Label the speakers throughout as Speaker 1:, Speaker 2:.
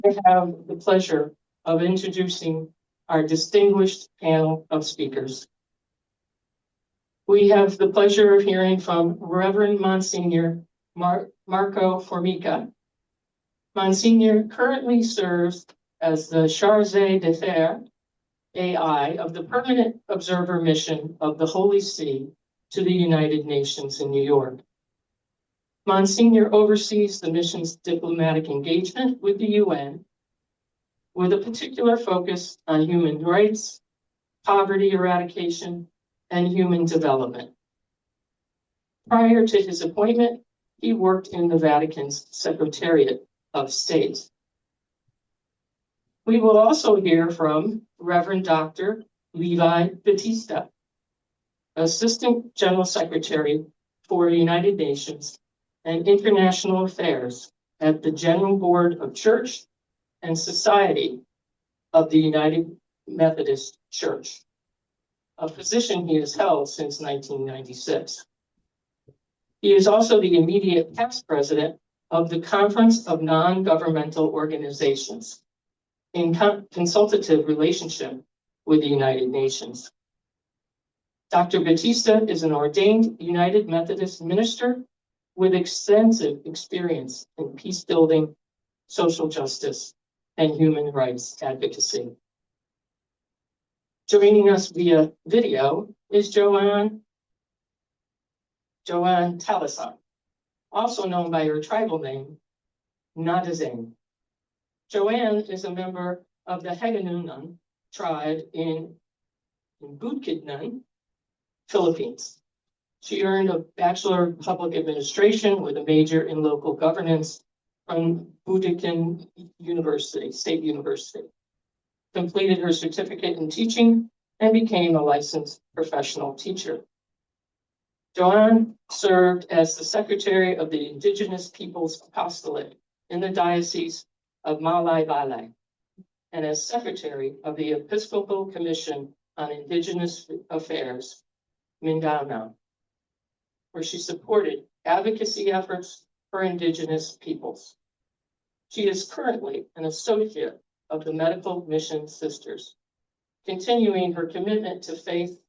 Speaker 1: I have the pleasure of introducing our distinguished panel of speakers. We have the pleasure of hearing from Reverend Monsignor Marco Formica. Monsignor currently serves as the Chargé d'Affaires AI of the Permanent Observer Mission of the Holy See to the United Nations in New York. Monsignor oversees the mission's diplomatic engagement with the UN, with a particular focus on human rights, poverty eradication, and human development. Prior to his appointment, he worked in the Vatican's Secretariat of State. We will also hear from Reverend Dr. Levi Batista, Assistant General Secretary for United Nations and International Affairs at the General Board of Church and Society of the United Methodist Church, a position he has held since 1996. He is also the immediate past president of the Conference of Non-Governmental Organizations in consultative relationship with the United Nations. Dr. Batista is an ordained United Methodist minister with extensive experience in peace building, social justice, and human rights advocacy. Joining us via video is Joanne Talasan, also known by her tribal name, Nadazane. Joanne is a member of the Haganunan tribe in Bukidnon, Philippines. She earned a Bachelor of Public Administration with a major in local governance from Bukidnon University, State University. Completed her certificate in teaching and became a licensed professional teacher. Joanne served as the Secretary of the Indigenous Peoples Apostolate in the Diocese of Malay and as Secretary of the Episcopal Commission on Indigenous Affairs, Mindanao, where she supported advocacy efforts for Indigenous peoples. She is currently an associate of the Medical Mission Sisters, continuing her commitment to faith,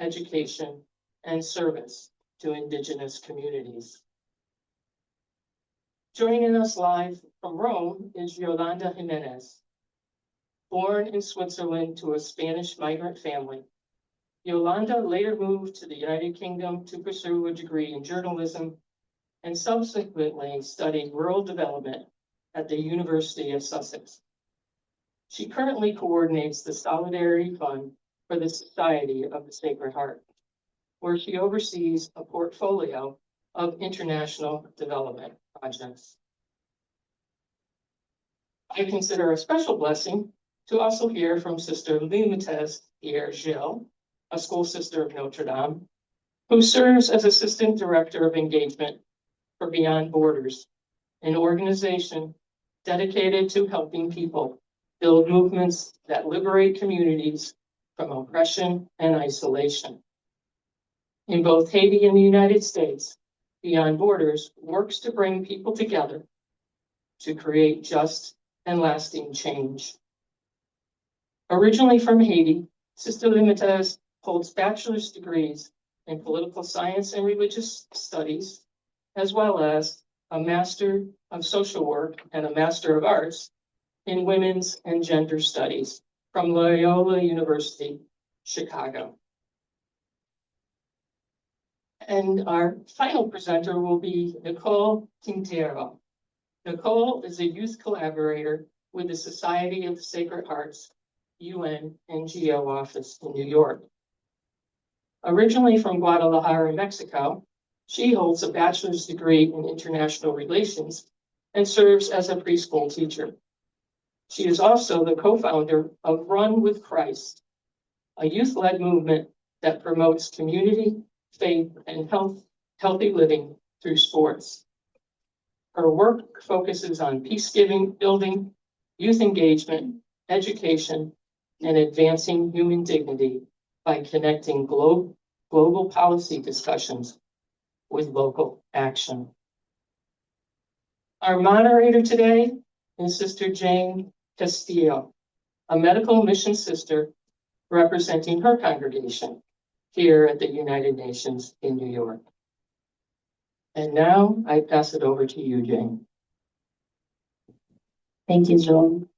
Speaker 1: education, and service to Indigenous communities. Joining us live from Rome is Yolanda Jimenez. Born in Switzerland to a Spanish migrant family, Yolanda later moved to the United Kingdom to pursue a degree in journalism and subsequently studied rural development at the University of Sussex. She currently coordinates the Solidarity Fund for the Society of the Sacred Heart, where she oversees a portfolio of international development projects. I consider a special blessing to also hear from Sister Limates Pierre-Gilles, a school sister of Notre Dame, who serves as Assistant Director of Engagement for Beyond Borders, an organization dedicated to helping people build movements that liberate communities from oppression and isolation. In both Haiti and the United States, Beyond Borders works to bring people together to create just and lasting change. Originally from Haiti, Sister Limates holds bachelor's degrees in political science and religious studies, as well as a Master of Social Work and a Master of Arts in Women's and Gender Studies from Loyola University, Chicago. And our final presenter will be Nicole Quintero. Nicole is a youth collaborator with the Society of the Sacred Heart's UN NGO office in New York. Originally from Guadalajara, Mexico, she holds a bachelor's degree in international relations and serves as a preschool teacher. She is also the co-founder of Run with Christ, a youth-led movement that promotes community, faith, and healthy living through sports. Her work focuses on peacekeeping, building, youth engagement, education, and advancing human dignity by connecting global policy discussions with local action. Our moderator today and Sister Jane Castillo, a medical mission sister representing her congregation here at the United Nations in New York. And now I pass it over to you, Jane.
Speaker 2: Thank you, Joan.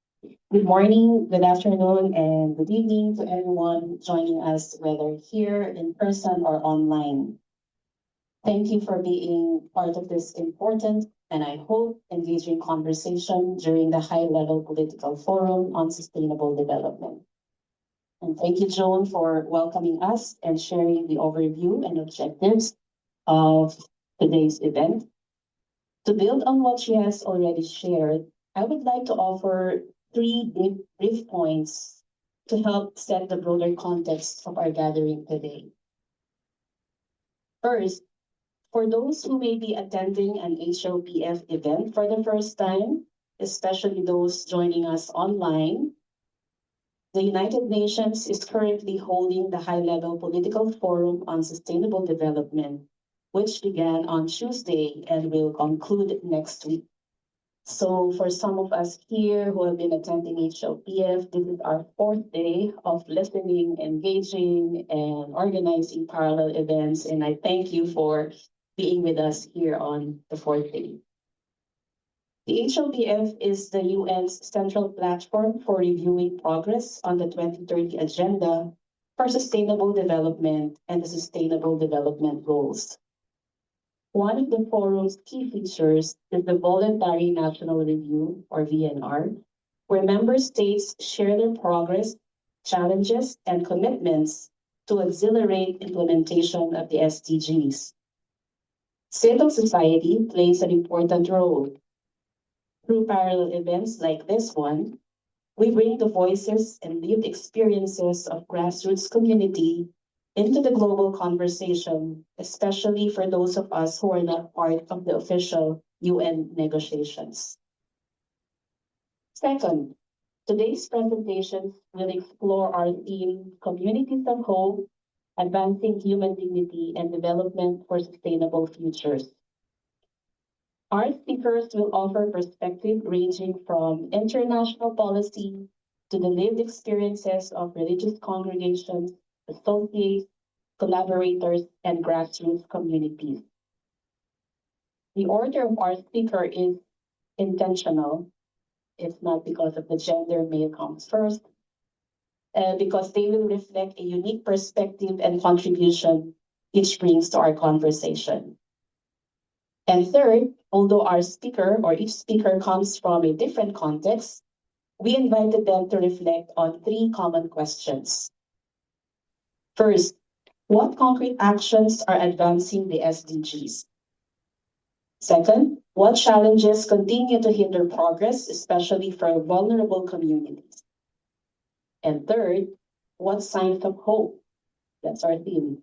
Speaker 2: Good morning, good afternoon, and good evening to everyone joining us, whether here in person or online. Thank you for being part of this important and I hope engaging conversation during the high-level political forum on sustainable development. And thank you, Joan, for welcoming us and sharing the overview and objectives of today's event. To build on what she has already shared, I would like to offer three brief points to help set the broader context of our gathering today. First, for those who may be attending an HLPF event for the first time, especially those joining us online, the United Nations is currently holding the high-level political forum on sustainable development, which began on Tuesday and will conclude next week. So for some of us here who have been attending HLPF, this is our fourth day of listening, engaging, and organizing parallel events. And I thank you for being with us here on the fourth day. The HLPF is the UN's central platform for reviewing progress on the 2030 Agenda for Sustainable Development and the Sustainable Development Goals. One of the forum's key features is the Voluntary National Review, or VNR, where member states share their progress, challenges, and commitments to accelerate implementation of the SDGs. Civil society plays an important role. Through parallel events like this one, we bring the voices and lived experiences of grassroots community into the global conversation, especially for those of us who are not part of the official UN negotiations. Second, today's presentations will explore our theme, Communities of Hope, Advancing Human Dignity and Development for Sustainable Futures. Our speakers will offer perspective ranging from international policy to the lived experiences of religious congregations, associates, collaborators, and grassroots communities. The order of our speaker is intentional. It's not because of the gender, male comes first, because they will reflect a unique perspective and contribution each brings to our conversation. And third, although our speaker or each speaker comes from a different context, we invited them to reflect on three common questions. First, what concrete actions are advancing the SDGs? Second, what challenges continue to hinder progress, especially for vulnerable communities? And third, what signs of hope, that's our theme,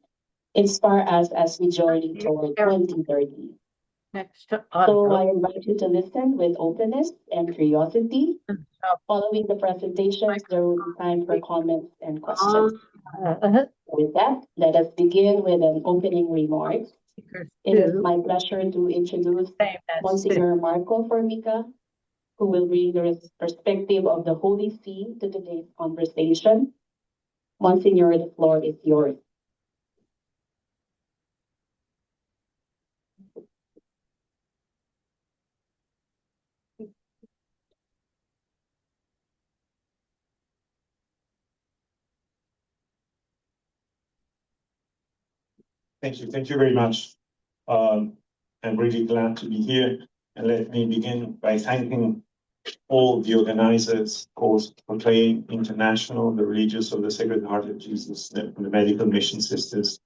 Speaker 2: inspire us as we journey toward 2030? So I invite you to listen with openness and curiosity. Following the presentations, there will be time for comments and questions. With that, let us begin with an opening remark. It is my pleasure to introduce Monsignor Marco Formica, who will bring the perspective of the Holy See to today's conversation. Monsignor, the floor is yours.
Speaker 3: Thank you. Thank you very much. I'm really glad to be here. And let me begin by thanking all the organizers, of course, Proclaim International, the Religious of the Sacred Heart of Jesus, the Medical Mission Sisters,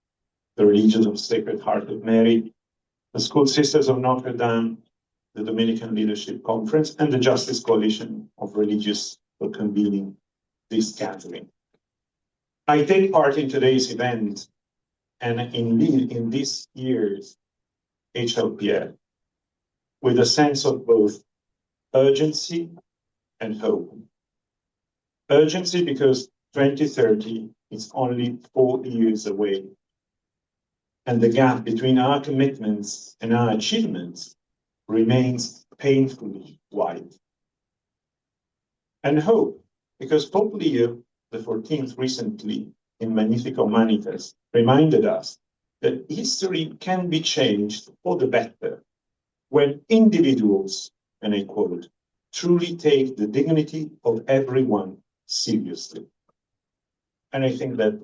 Speaker 3: the Religious of Sacred Heart of Mary, the School Sisters of Notre Dame, the Dominican Leadership Conference, and the Justice Coalition of Religious for convening this gathering. I take part in today's event and in this year's HLPF with a sense of both urgency and hope. Urgency because 2030 is only 4 years away, and the gap between our commitments and our achievements remains painfully wide. And hope, because Pope Leo XIV recently in Magnificat Humanitas reminded us that history can be changed for the better when individuals, and I quote, truly take the dignity of everyone seriously. And I think that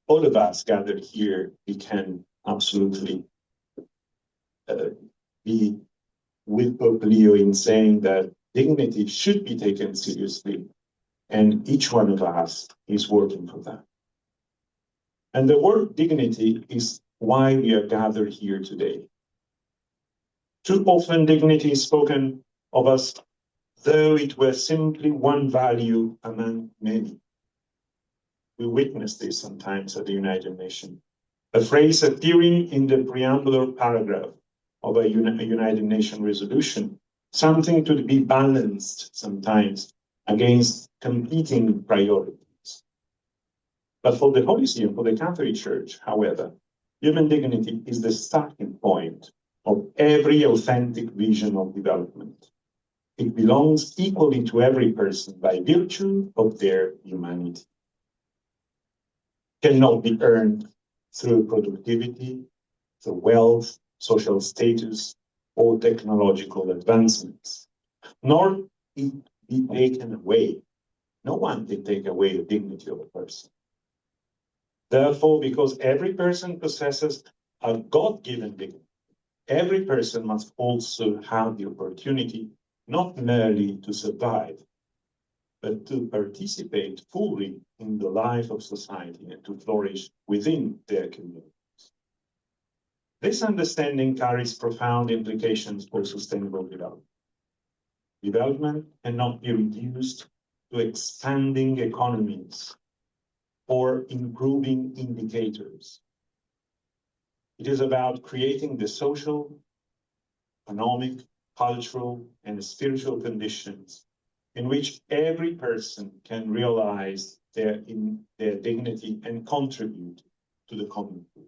Speaker 3: all of us gathered here, we can absolutely be with Pope Leo in saying that dignity should be taken seriously, and each one of us is working for that. And the word dignity is why we are gathered here today. Too often dignity is spoken of as though it were simply one value among many. We witness this sometimes at the United Nations. A phrase appearing in the preambular paragraph of a United Nations resolution, something to be balanced sometimes against competing priorities. But for the Holy See and for the Catholic Church, however, human dignity is the starting point of every authentic vision of development. It belongs equally to every person by virtue of their humanity. It cannot be earned through productivity, through wealth, social status, or technological advancements, nor it be taken away. No one can take away the dignity of a person. Therefore, because every person possesses a God-given dignity, every person must also have the opportunity not merely to survive, but to participate fully in the life of society and to flourish within their communities. This understanding carries profound implications for sustainable development. Development cannot be reduced to expanding economies or improving indicators. It is about creating the social, economic, cultural, and spiritual conditions in which every person can realize their dignity and contribute to the common good.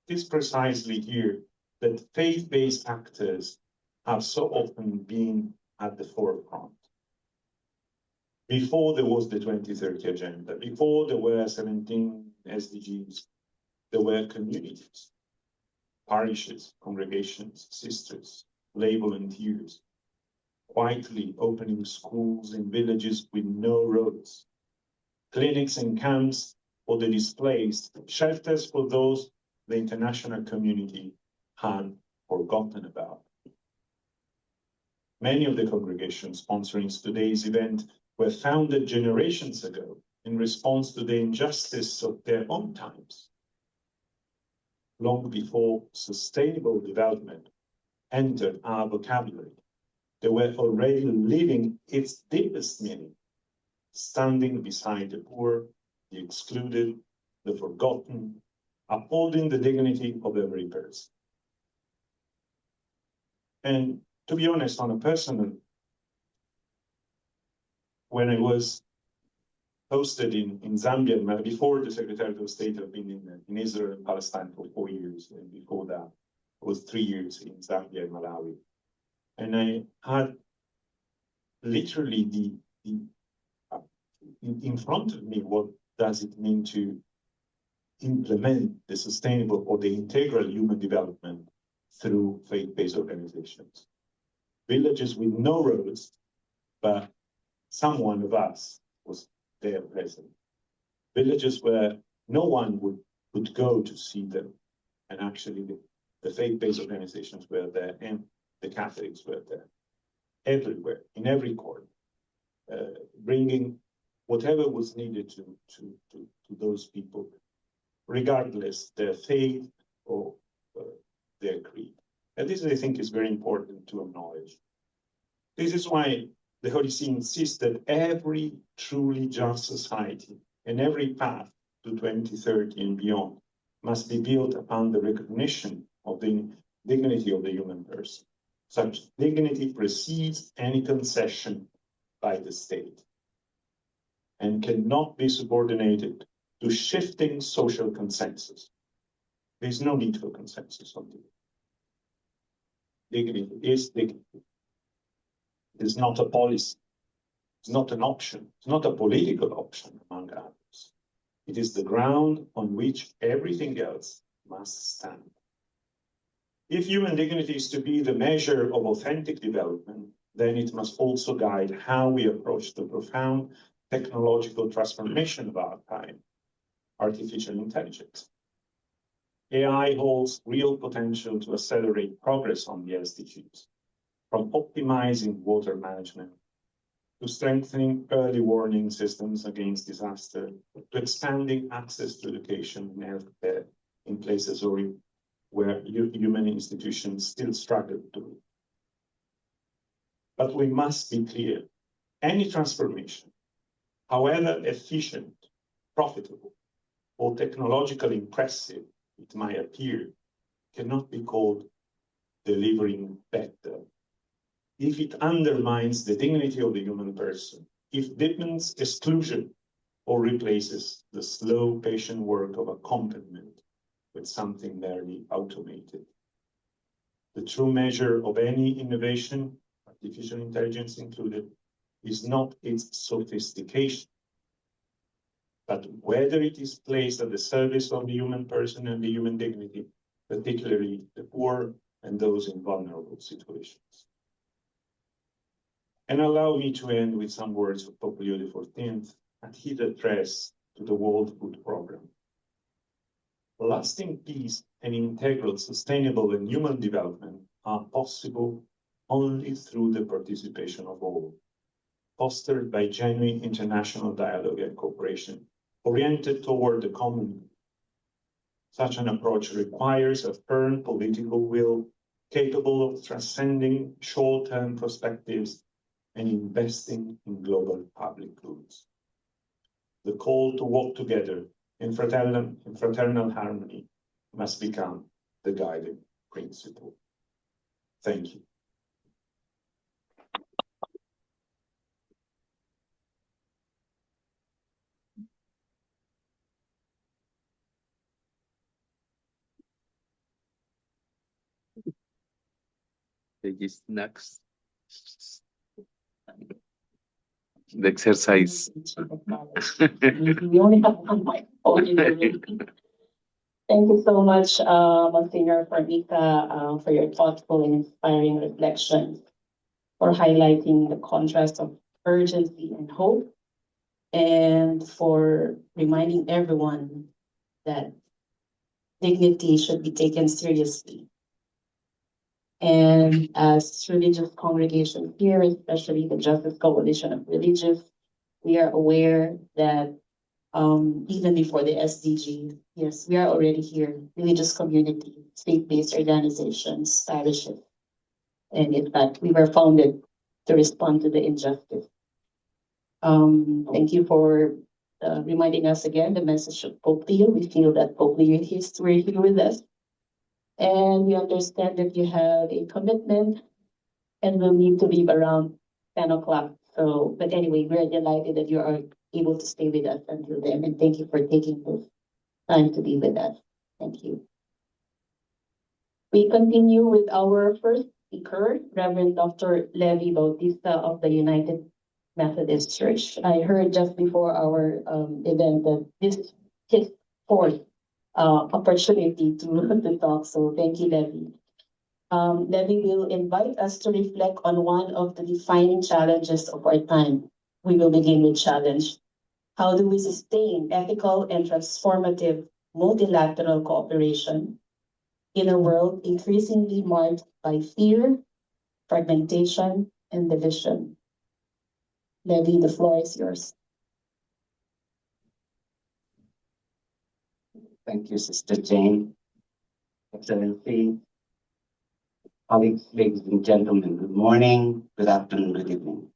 Speaker 3: It is precisely here that faith-based actors have so often been at the forefront. Before there was the 2030 Agenda, before there were 17 SDGs, there were communities, parishes, congregations, sisters, lay volunteers, quietly opening schools in villages with no roads, clinics and camps for the displaced, shelters for those the international community had forgotten about. Many of the congregations sponsoring today's event were founded generations ago in response to the injustice of their own times. Long before sustainable development entered our vocabulary, they were already living its deepest meaning, standing beside the poor, the excluded, the forgotten, upholding the dignity of every person. And to be honest, on a personal, when I was posted in Zambia, before the Secretary of State had been in Israel and Palestine for 4 years, and before that, I was 3 years in Zambia and Malawi. And I had literally in front of me, what does it mean to implement the sustainable or the integral human development through faith-based organizations. Villages with no roads, but someone of us was there present. Villages where no one would go to see them. And actually the faith-based organizations were there and the Catholics were there. Everywhere, in every corner, bringing whatever was needed to those people, regardless their faith or their creed. And this, I think, is very important to acknowledge. This is why the Holy See insists that every truly just society and every path to 2030 and beyond must be built upon the recognition of the dignity of the human person. Such dignity precedes any concession by the state and cannot be subordinated to shifting social consensus. There is no need for consensus on dignity. Dignity is dignity. It is not a policy. It's not an option. It's not a political option, among others. It is the ground on which everything else must stand. If human dignity is to be the measure of authentic development, then it must also guide how we approach the profound technological transformation of our time, artificial intelligence. AI holds real potential to accelerate progress on the SDGs, from optimizing water management to strengthening early warning systems against disaster, to expanding access to education and healthcare in places where human institutions still struggle to reach. But we must be clear, any transformation, however efficient, profitable, or technologically impressive it might appear, cannot be called delivering better if it undermines the dignity of the human person, if deepens exclusion or replaces the slow, patient work of accompaniment with something merely automated. The true measure of any innovation, artificial intelligence included, is not its sophistication, but whether it is placed at the service of the human person and the human dignity, particularly the poor and those in vulnerable situations. And allow me to end with some words of Pope Leo XIV at his address to the World Food Programme. Lasting peace and integral, sustainable and human development are possible only through the participation of all, fostered by genuine international dialogue and cooperation, oriented toward the common good. Such an approach requires a firm political will, capable of transcending short-term perspectives and investing in global public goods. The call to walk together in fraternal harmony must become the guiding principle. Thank you.
Speaker 4: Is next. The exercise.
Speaker 2: We only have one microphone in the room. Thank you so much, Monsignor Farmita, for your thoughtful and inspiring reflections, for highlighting the contrast of urgency and hope, and for reminding everyone that dignity should be taken seriously. And as religious congregations here, especially the Justice Coalition of Religious, we are aware that even before the SDGs, yes, we are already here, religious community, faith-based organizations, parishes. And in fact, we were founded to respond to the injustice. Thank you for reminding us again the message of Pope Leo. We feel that Pope Leo is here with us. And we understand that you have a commitment and will need to leave around 10 o'clock. So, but anyway, we're delighted that you are able to stay with us until then. And thank you for taking this time to be with us. Thank you. We continue with our first speaker, Reverend Dr. Levi Bautista of the United Methodist Church. I heard just before our event that this is his fourth opportunity to talk. So thank you, Levi. Levi will invite us to reflect on one of the defining challenges of our time. We will begin with challenge. How do we sustain ethical and transformative multilateral cooperation in a world increasingly marked by fear, fragmentation, and division? Levi, the floor is yours.
Speaker 5: Thank you, Sister Jane. Excellency, colleagues, ladies and gentlemen, good morning, good afternoon, good evening.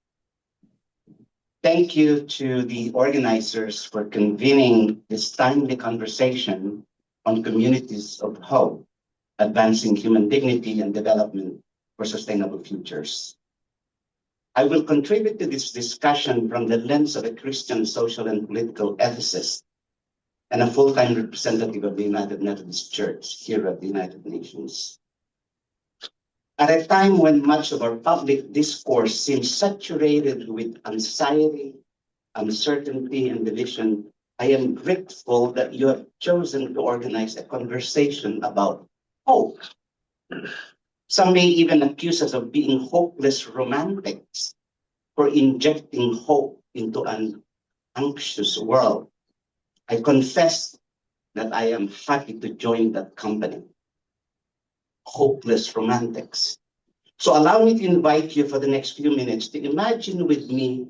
Speaker 5: Thank you to the organizers for convening this timely conversation on communities of hope, advancing human dignity and development for sustainable futures. I will contribute to this discussion from the lens of a Christian social and political ethicist and a full-time representative of the United Methodist Church here at the United Nations. At a time when much of our public discourse seems saturated with anxiety, uncertainty, and division, I am grateful that you have chosen to organize a conversation about hope. Some may even accuse us of being hopeless romantics for injecting hope into an anxious world. I confess that I am happy to join that company. Hopeless romantics. So allow me to invite you for the next few minutes to imagine with me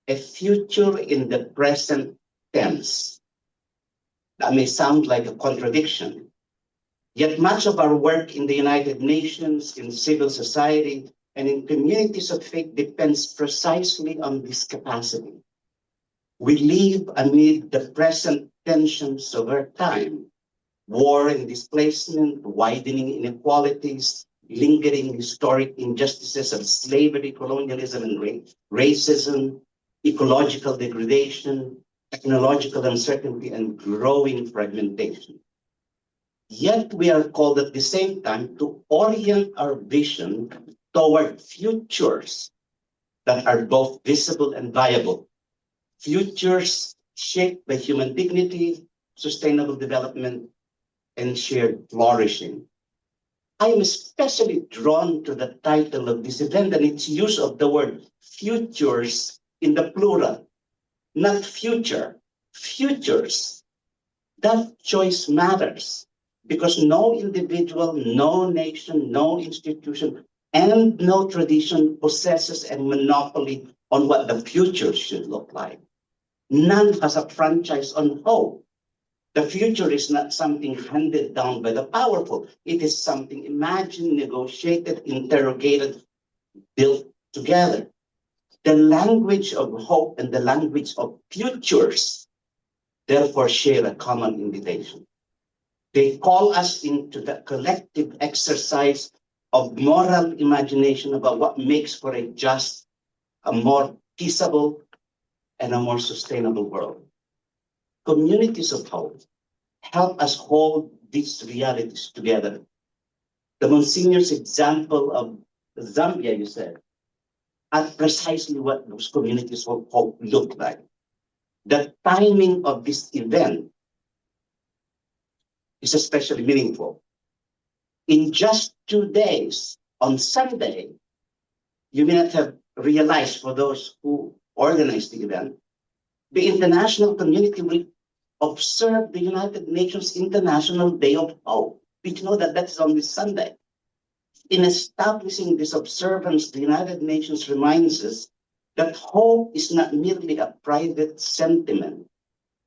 Speaker 5: a future in the present tense. That may sound like a contradiction, yet much of our work in the United Nations, in civil society, and in communities of faith depends precisely on this capacity. We live amid the present tensions of our time: war and displacement, widening inequalities, lingering historic injustices of slavery, colonialism, and racism, ecological degradation, technological uncertainty, and growing fragmentation. Yet we are called at the same time to orient our vision toward futures that are both visible and viable. Futures shaped by human dignity, sustainable development, and shared flourishing. I am especially drawn to the title of this event and its use of the word futures in the plural, not future, futures. That choice matters because no individual, no nation, no institution, and no tradition possesses a monopoly on what the future should look like. None has a franchise on hope. The future is not something handed down by the powerful. It is something imagined, negotiated, interrogated, built together. The language of hope and the language of futures therefore share a common invitation. They call us into the collective exercise of moral imagination about what makes for a just, a more peaceable, and a more sustainable world. Communities of hope help us hold these realities together. The Monsignor's example of Zambia, you said, are precisely what those communities of hope look like. The timing of this event is especially meaningful. In just 2 days, on Sunday, you may not have realized, for those who organized the event, the international community will observe the United Nations International Day of Hope. We know that that's on this Sunday. In establishing this observance, the United Nations reminds us that hope is not merely a private sentiment,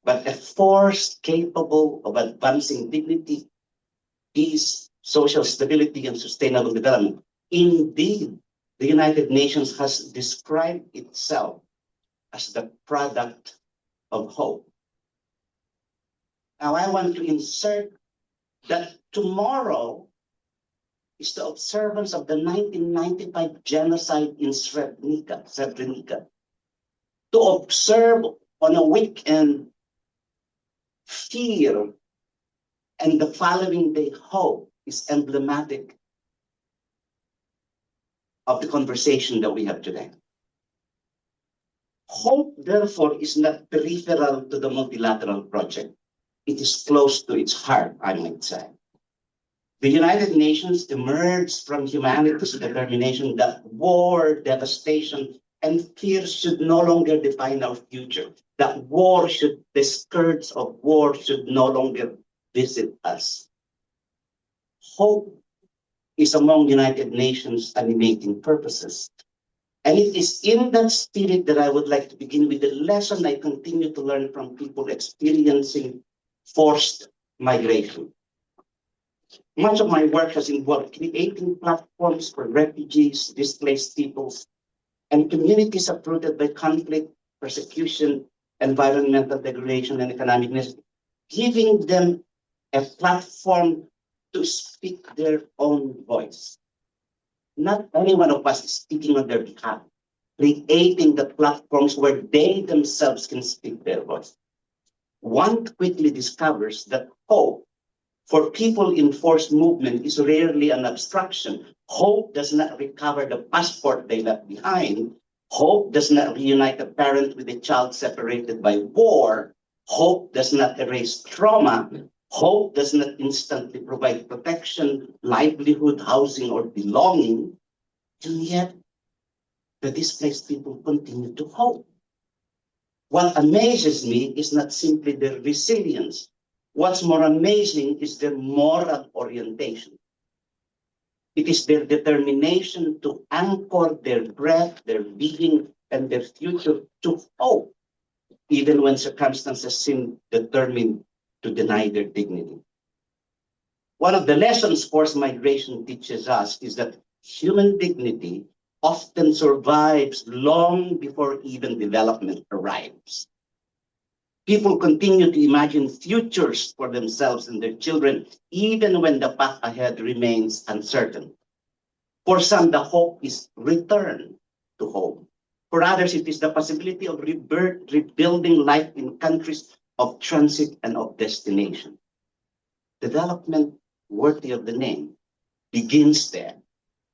Speaker 5: but a force capable of advancing dignity, peace, social stability, and sustainable development. Indeed, the United Nations has described itself as the product of hope. Now I want to insert that tomorrow is the observance of the 1995 genocide in Srebrenica. To observe on a weekend fear and the following day hope is emblematic of the conversation that we have today. Hope, therefore, is not peripheral to the multilateral project. It is close to its heart, I might say. The United Nations emerged from humanity's determination that war, devastation, and fear should no longer define our future. That the scourge of war should no longer visit us. Hope is among United Nations animating purposes. And it is in that spirit that I would like to begin with the lesson I continue to learn from people experiencing forced migration. Much of my work has involved creating platforms for refugees, displaced peoples, and communities uprooted by conflict, persecution, environmental degradation, and economic necessity, giving them a platform to speak their own voice. Not any one of us is speaking on their behalf, creating the platforms where they themselves can speak their voice. One quickly discovers that hope For people in forced movement is rarely an abstraction. Hope does not recover the passport they left behind. Hope does not reunite a parent with a child separated by war. Hope does not erase trauma. Hope does not instantly provide protection, livelihood, housing, or belonging. And yet, the displaced people continue to hope. What amazes me is not simply their resilience. What's more amazing is their moral orientation. It is their determination to anchor their breath, their being, and their future to hope, even when circumstances seem determined to deny their dignity. One of the lessons forced migration teaches us is that human dignity often survives long before even development arrives. People continue to imagine futures for themselves and their children, even when the path ahead remains uncertain. For some, the hope is return to home. For others, it is the possibility of rebirth, rebuilding life in countries of transit and of destination. Development worthy of the name begins there.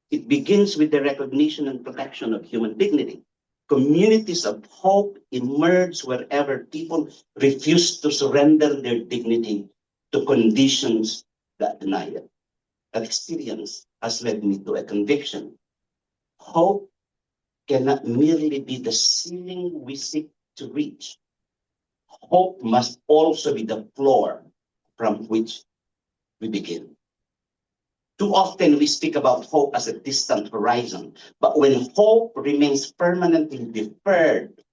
Speaker 5: It begins with the recognition and protection of human dignity. Communities of hope emerge wherever people refuse to surrender their dignity to conditions that deny it. That experience has led me to a conviction. Hope cannot merely be the ceiling we seek to reach. Hope must also be the floor from which we begin. Too often we speak about hope as a distant horizon, but when hope remains permanently deferred,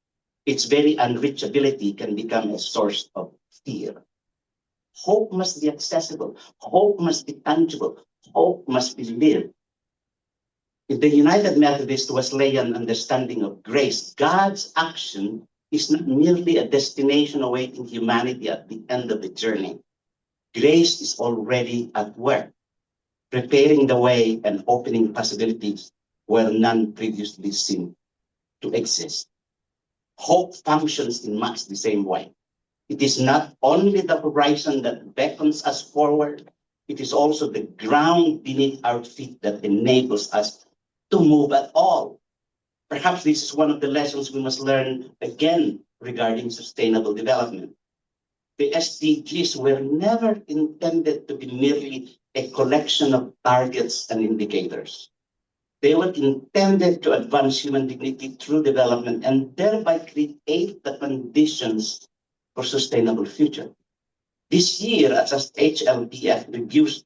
Speaker 5: its very unreachability can become a source of fear. Hope must be accessible. Hope must be tangible. Hope must be lived. In the United Methodist Wesleyan understanding of grace, God's action is not merely a destination awaiting humanity at the end of the journey. Grace is already at work, preparing the way and opening possibilities where none previously seemed to exist. Hope functions in much the same way. It is not only the horizon that beckons us forward, it is also the ground beneath our feet that enables us to move at all. Perhaps this is one of the lessons we must learn again regarding sustainable development. The SDGs were never intended to be merely a collection of targets and indicators. They were intended to advance human dignity through development and thereby create the conditions for sustainable future. This year, as HLPF reviews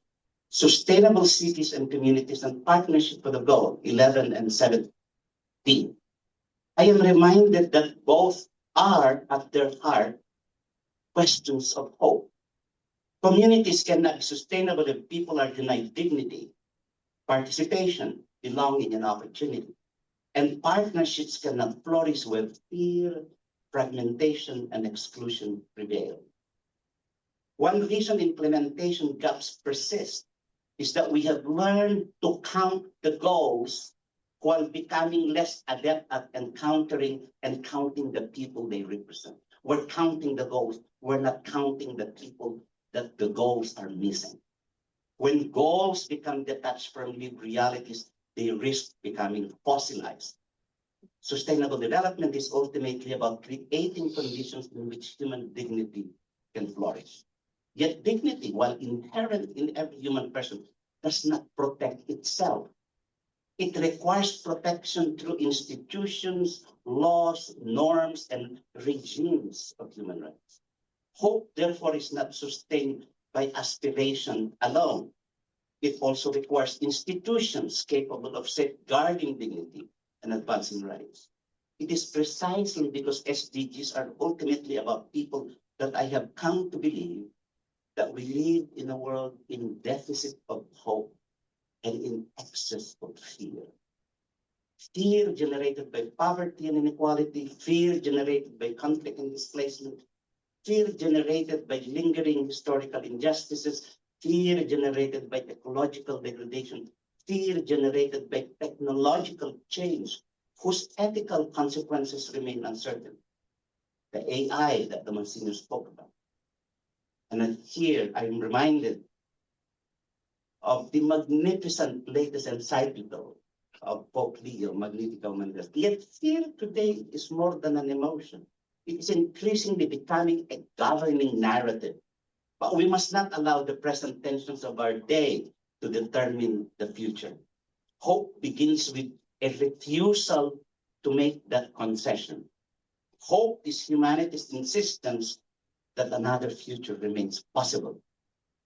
Speaker 5: Sustainable Cities and Communities and Partnership for the Goal 11 and 17, I am reminded that both are at their heart questions of hope. Communities cannot be sustainable if people are denied dignity, participation, belonging, and opportunity. And partnerships cannot flourish where fear, fragmentation, and exclusion prevail. One reason implementation gaps persist is that we have learned to count the goals while becoming less adept at encountering and counting the people they represent. We're counting the goals. We're not counting the people that the goals are missing. When goals become detached from lived realities, they risk becoming fossilized. Sustainable development is ultimately about creating conditions in which human dignity can flourish. Yet dignity, while inherent in every human person, does not protect itself. It requires protection through institutions, laws, norms, and regimes of human rights. Hope, therefore, is not sustained by aspiration alone. It also requires institutions capable of safeguarding dignity and advancing rights. It is precisely because SDGs are ultimately about people that I have come to believe that we live in a world in deficit of hope and in excess of fear. Fear generated by poverty and inequality, fear generated by conflict and displacement, fear generated by lingering historical injustices, fear generated by ecological degradation, fear generated by technological change, whose ethical consequences remain uncertain. The AI that the Monsignor spoke about. And here I'm reminded of the magnificent latest encyclical of Pope Leo, Magnificat Humanum. Yet fear today is more than an emotion. It is increasingly becoming a governing narrative. But we must not allow the present tensions of our day to determine the future. Hope begins with a refusal to make that concession. Hope is humanity's insistence that another future remains possible.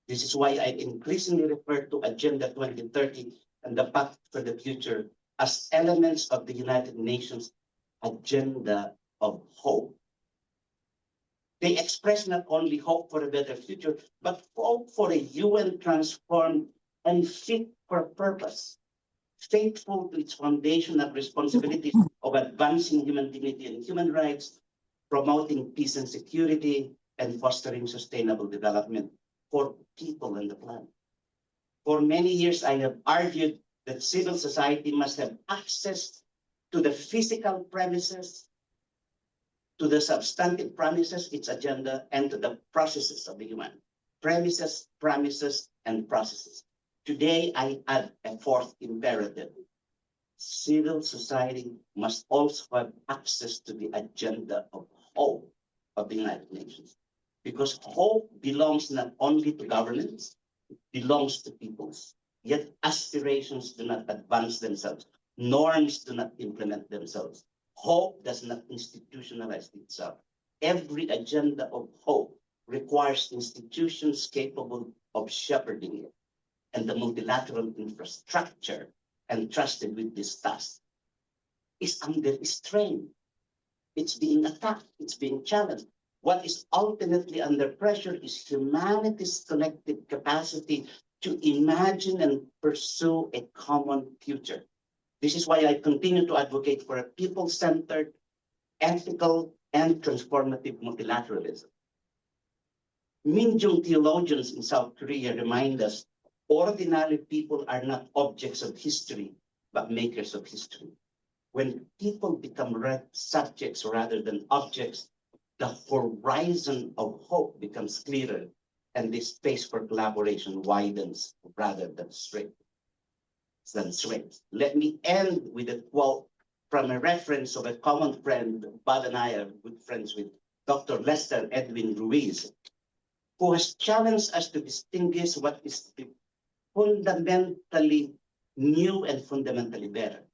Speaker 5: This is why I increasingly refer to Agenda 2030 and the Pact for the Future as elements of the United Nations agenda of hope. They express not only hope for a better future, but hope for a UN transformed and fit for purpose, faithful to its foundational responsibilities of advancing human dignity and human rights, promoting peace and security, and fostering sustainable development for people and the planet. For many years, I have argued that civil society must have access to the physical premises, to the substantive premises, its agenda, and to the processes of the human. Premises, promises, and processes. Today, I add a fourth imperative. Civil society must also have access to the agenda of hope of the United Nations. Because hope belongs not only to governments, it belongs to peoples. Yet aspirations do not advance themselves. Norms do not implement themselves. Hope does not institutionalize itself. Every agenda of hope requires institutions capable of shepherding it, and the multilateral infrastructure entrusted with this task is under strain. It's being attacked, it's being challenged. What is ultimately under pressure is humanity's collective capacity to imagine and pursue a common future. This is why I continue to advocate for a people-centered, ethical, and transformative multilateralism. Minjung theologians in South Korea remind us ordinary people are not objects of history, but makers of history. When people become subjects rather than objects, the horizon of hope becomes clearer, and the space for collaboration widens rather than shrinks. Let me end with a quote from a reference of a common friend. Bob and I are good friends with Dr. Lester Edwin Ruiz, who has challenged us to distinguish what is fundamentally new and fundamentally better.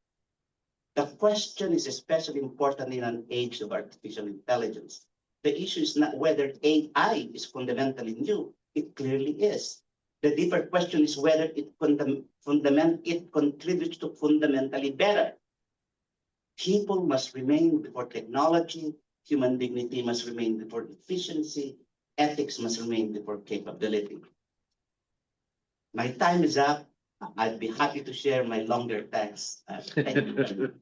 Speaker 5: The question is especially important in an age of artificial intelligence. The issue is not whether AI is fundamentally new. It clearly is. The deeper question is whether it contributes to fundamentally better. People must remain before technology. Human dignity must remain before efficiency. Ethics must remain before capability. My time is up. I'd be happy to share my longer text. Thank you.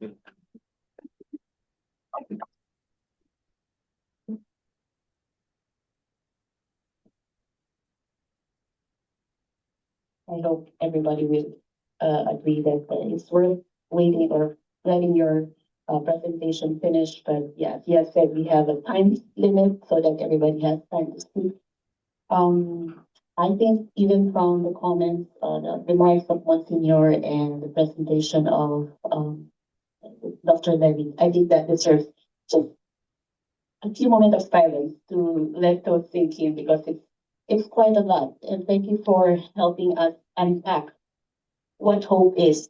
Speaker 2: I hope everybody will agree that it's worth waiting or letting your presentation finish. But yeah, as you have said, we have a time limit so that everybody has time to speak. I think even from the comments, the remarks of Monsignor and the presentation of Dr. Levy, I think that deserves just a few moments of silence to let those sink in, because it's quite a lot. And thank you for helping us unpack what hope is.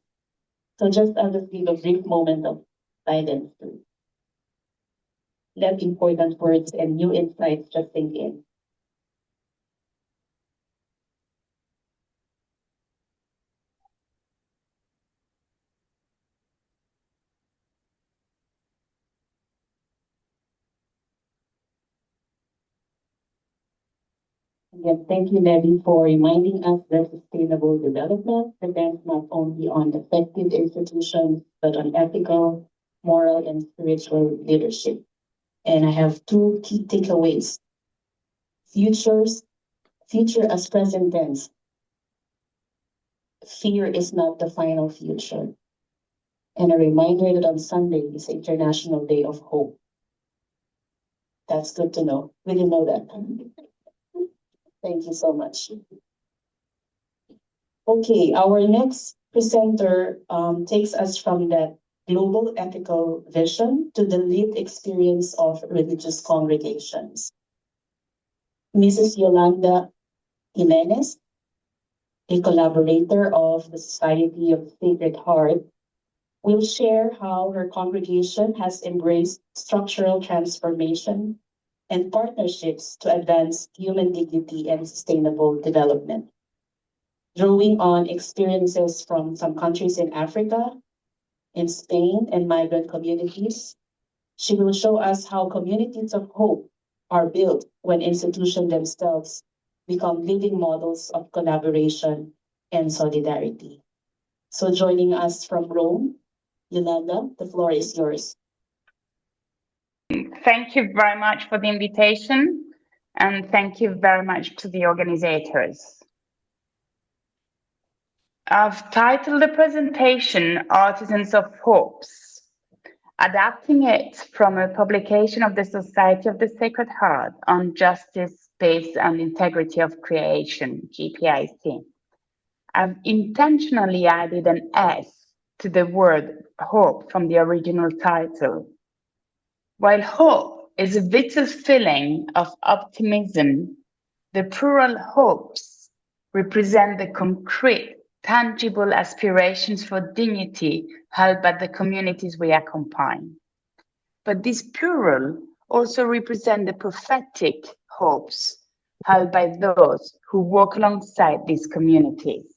Speaker 2: So I'll just give a brief moment of silence to let important words and new insights just sink in. Again, thank you, Levy, for reminding us that sustainable development depends not only on effective institutions, but on ethical, moral, and spiritual leadership. And I have two key takeaways. Future as present tense. Fear is not the final future. And a reminder that on Sunday is International Day of Hope. That's good to know. We didn't know that. Thank you so much. Okay, our next presenter takes us from that global ethical vision to the lived experience of religious congregations. Mrs. Yolanda Jimenez, a collaborator of the Society of Sacred Heart, will share how her congregation has embraced structural transformation and partnerships to advance human dignity and sustainable development. Drawing on experiences from some countries in Africa, in Spain, and migrant communities, she will show us how communities of hope are built when institutions themselves become living models of collaboration and solidarity. So joining us from Rome, Yolanda, the floor is yours.
Speaker 6: Thank you very much for the invitation, and thank you very much to the organizers. I've titled the presentation Artisans of Hopes, adapting it from a publication of the Society of the Sacred Heart on Justice, Peace and Integrity of Creation, GPIC. I've intentionally added an S to the word hope from the original title. While hope is a vital feeling of optimism, the plural hopes represent the concrete, tangible aspirations for dignity held by the communities we accompany. But this plural also represent the prophetic hopes held by those who walk alongside these communities.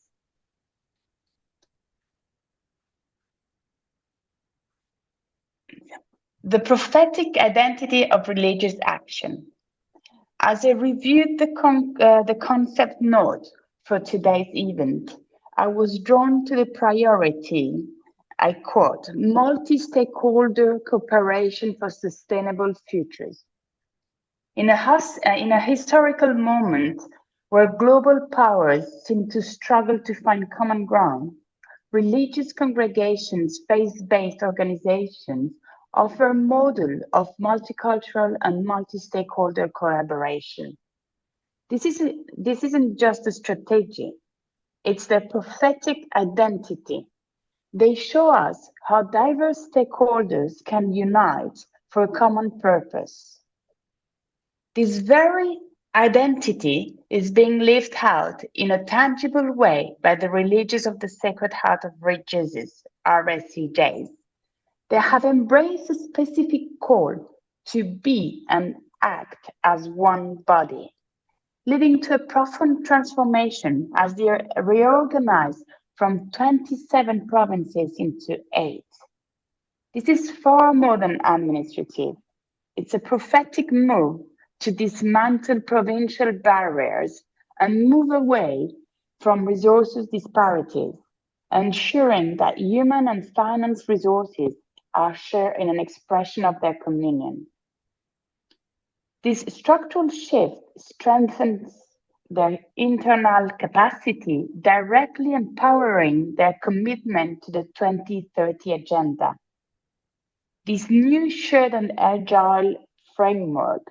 Speaker 6: The prophetic identity of religious action. As I reviewed the concept note for today's event, I was drawn to the priority, I quote, multi-stakeholder cooperation for sustainable futures. In a historical moment where global powers seem to struggle to find common ground, religious congregations, faith-based organizations offer a model of multicultural and multi-stakeholder collaboration. This isn't just a strategy, it's their prophetic identity. They show us how diverse stakeholders can unite for a common purpose. This very identity is being lived out in a tangible way by the Religious of the Sacred Heart of Jesus, RSCJs. They have embraced a specific call to be and act as one body, leading to a profound transformation as they are reorganized from 27 provinces into 8. This is far more than administrative. It's a prophetic move to dismantle provincial barriers and move away from resources disparities, ensuring that human and finance resources are shared in an expression of their communion. This structural shift strengthens their internal capacity, directly empowering their commitment to the 2030 agenda. This new shared and agile framework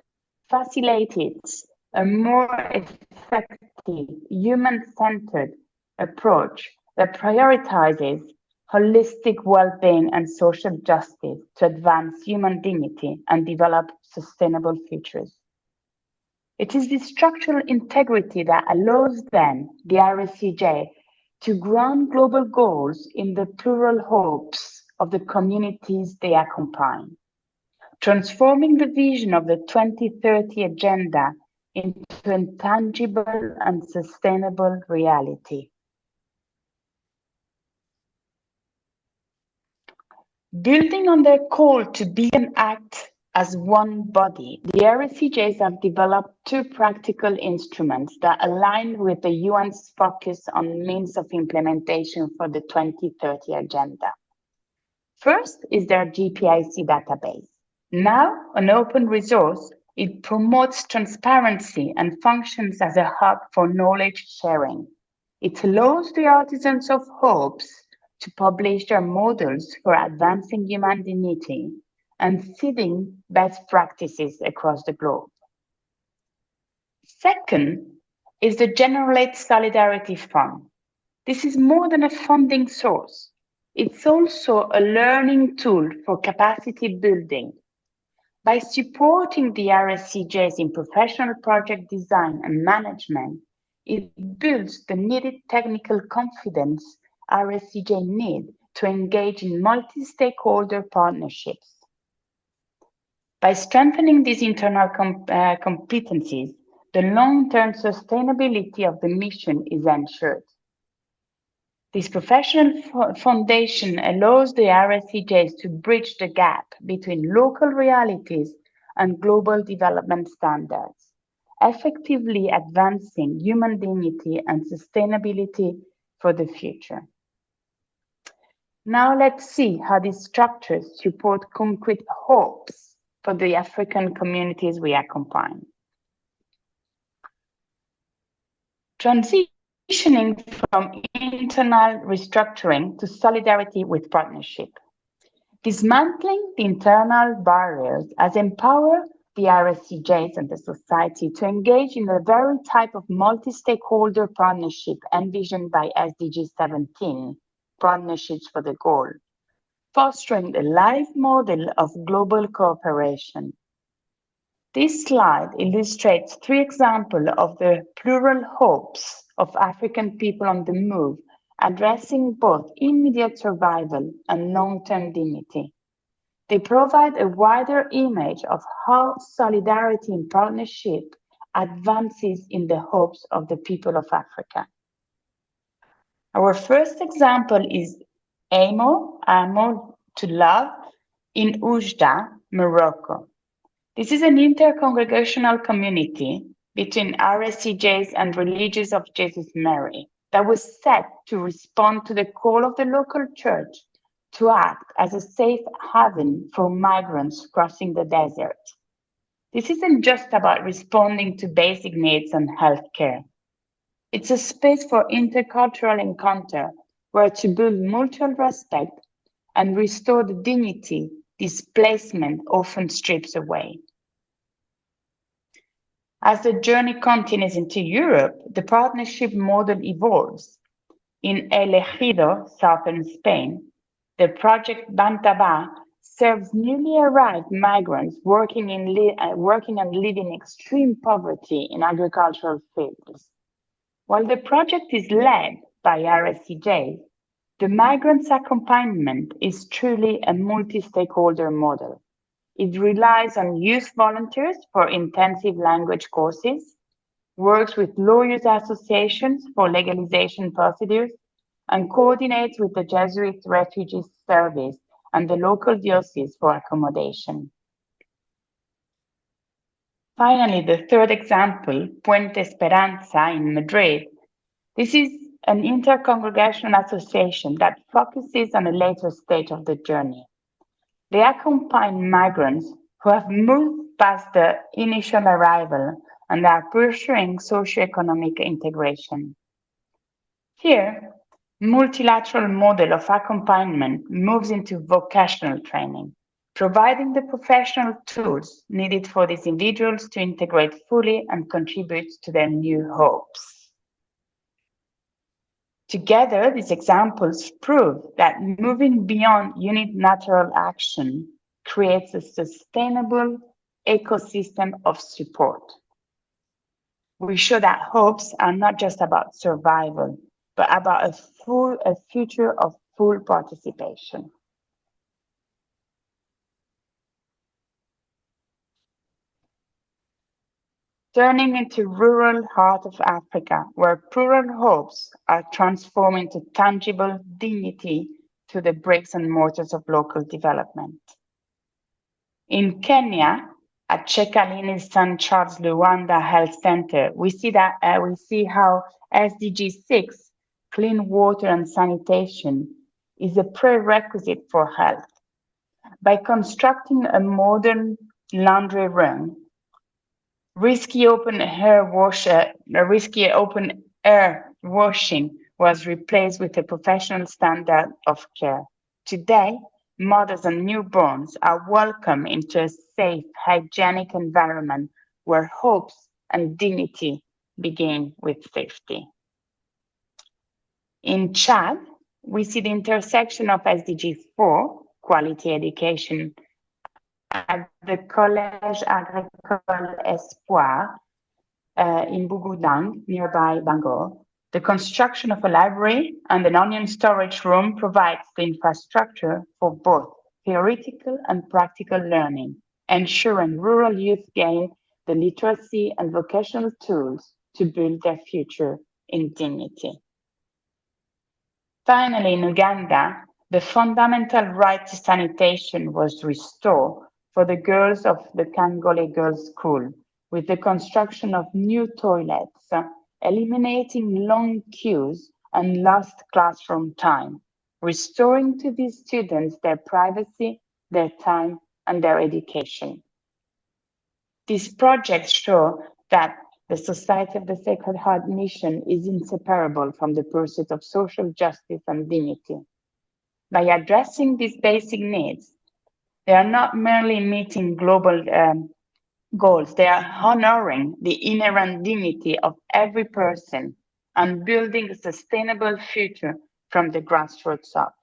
Speaker 6: facilitates a more effective, human-centered approach that prioritizes holistic well-being and social justice to advance human dignity and develop sustainable futures. It is this structural integrity that allows them, the RSCJ, to ground global goals in the plural hopes of the communities they accompany, transforming the vision of the 2030 agenda into a tangible and sustainable reality. Building on their call to be and act as one body, the RSCJs have developed 2 practical instruments that align with the UN's focus on means of implementation for the 2030 agenda. First is their GPIC database. Now an open resource, it promotes transparency and functions as a hub for knowledge sharing. It allows the artisans of hopes to publish their models for advancing human dignity and seeding best practices across the globe. Second is the Generate Solidarity Fund. This is more than a funding source. It's also a learning tool for capacity building. By supporting the RSCJs in professional project design and management, it builds the needed technical confidence RSCJ need to engage in multi-stakeholder partnerships. By strengthening these internal competencies, the long-term sustainability of the mission is ensured. This professional foundation allows the RSCJs to bridge the gap between local realities and global development standards, effectively advancing human dignity and sustainability for the future. Now let's see how these structures support concrete hopes for the African communities we accompany. Transitioning from internal restructuring to solidarity with partnership. Dismantling the internal barriers has empowered the RSCJs and the society to engage in the very type of multi-stakeholder partnership envisioned by SDG 17, Partnerships for the Goal, fostering a live model of global cooperation. This slide illustrates 3 examples of the plural hopes of African people on the move, addressing both immediate survival and long-term dignity. They provide a wider image of how solidarity and partnership advances in the hopes of the people of Africa. Our first example is Amo to Love in Oujda, Morocco. This is an inter-congregational community between RSCJs and Religious of Jesus Mary that was set to respond to the call of the local church to act as a safe haven for migrants crossing the desert. This isn't just about responding to basic needs and healthcare. It's a space for intercultural encounter where to build mutual respect and restore the dignity displacement often strips away. As the journey continues into Europe, the partnership model evolves. In El Ejido, southern Spain, the project Bantaba serves newly arrived migrants working and living in extreme poverty in agricultural fields. While the project is led by RSCJ, the migrants' accompaniment is truly a multi-stakeholder model. It relies on youth volunteers for intensive language courses, works with lawyers' associations for legalization procedures, and coordinates with the Jesuit Refugee Service and the local diocese for accommodation. Finally, the third example, Puente Esperanza in Madrid. This is an inter-congregational association that focuses on a later stage of the journey. They accompany migrants who have moved past the initial arrival and are pursuing socioeconomic integration. Here, multilateral model of accompaniment moves into vocational training, providing the professional tools needed for these individuals to integrate fully and contribute to their new hopes. Together, these examples prove that moving beyond unilateral action creates a sustainable ecosystem of support. We show that hopes are not just about survival, but about a future of full participation. Turning into rural heart of Africa, where plural hopes are transformed into tangible dignity to the bricks and mortars of local development. In Kenya, at Chekalini St. Charles Luanda Health Center, we see how SDG 6, clean water and sanitation, is a prerequisite for health. By constructing a modern laundry room, risky open air washing was replaced with a professional standard of care. Today, mothers and newborns are welcome into a safe, hygienic environment where hopes and dignity begin with safety. In Chad, we see the intersection of SDG 4, quality education, at the Collège Agricole Espoir in Bougoudang, nearby Bangor. The construction of a library and an onion storage room provides the infrastructure for both theoretical and practical learning, ensuring rural youth gain the literacy and vocational tools to build their future in dignity. Finally, in Uganda, the fundamental right to sanitation was restored for the girls of the Kangole Girls' School, with the construction of new toilets, eliminating long queues and lost classroom time, restoring to these students their privacy, their time, and their education. These projects show that the Society of the Sacred Heart mission is inseparable from the pursuit of social justice and dignity. By addressing these basic needs, they are not merely meeting global goals, they are honoring the inherent dignity of every person and building a sustainable future from the grassroots up.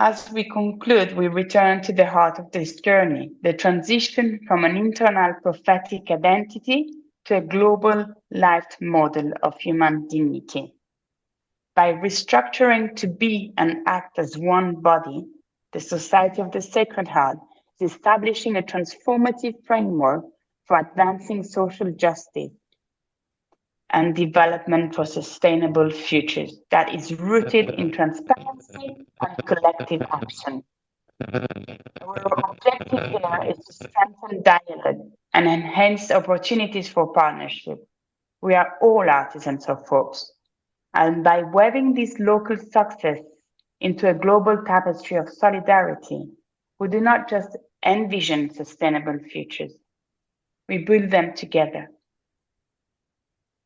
Speaker 6: As we conclude, we return to the heart of this journey, the transition from an internal prophetic identity to a global lived model of human dignity. By restructuring to be and act as one body, the Society of the Sacred Heart is establishing a transformative framework for advancing social justice and development for sustainable futures that is rooted in transparency and collective action. Our objective here is to strengthen dialogue and enhance opportunities for partnership. We are all artisans of hope, and by weaving this local success into a global tapestry of solidarity, we do not just envision sustainable futures, we build them together.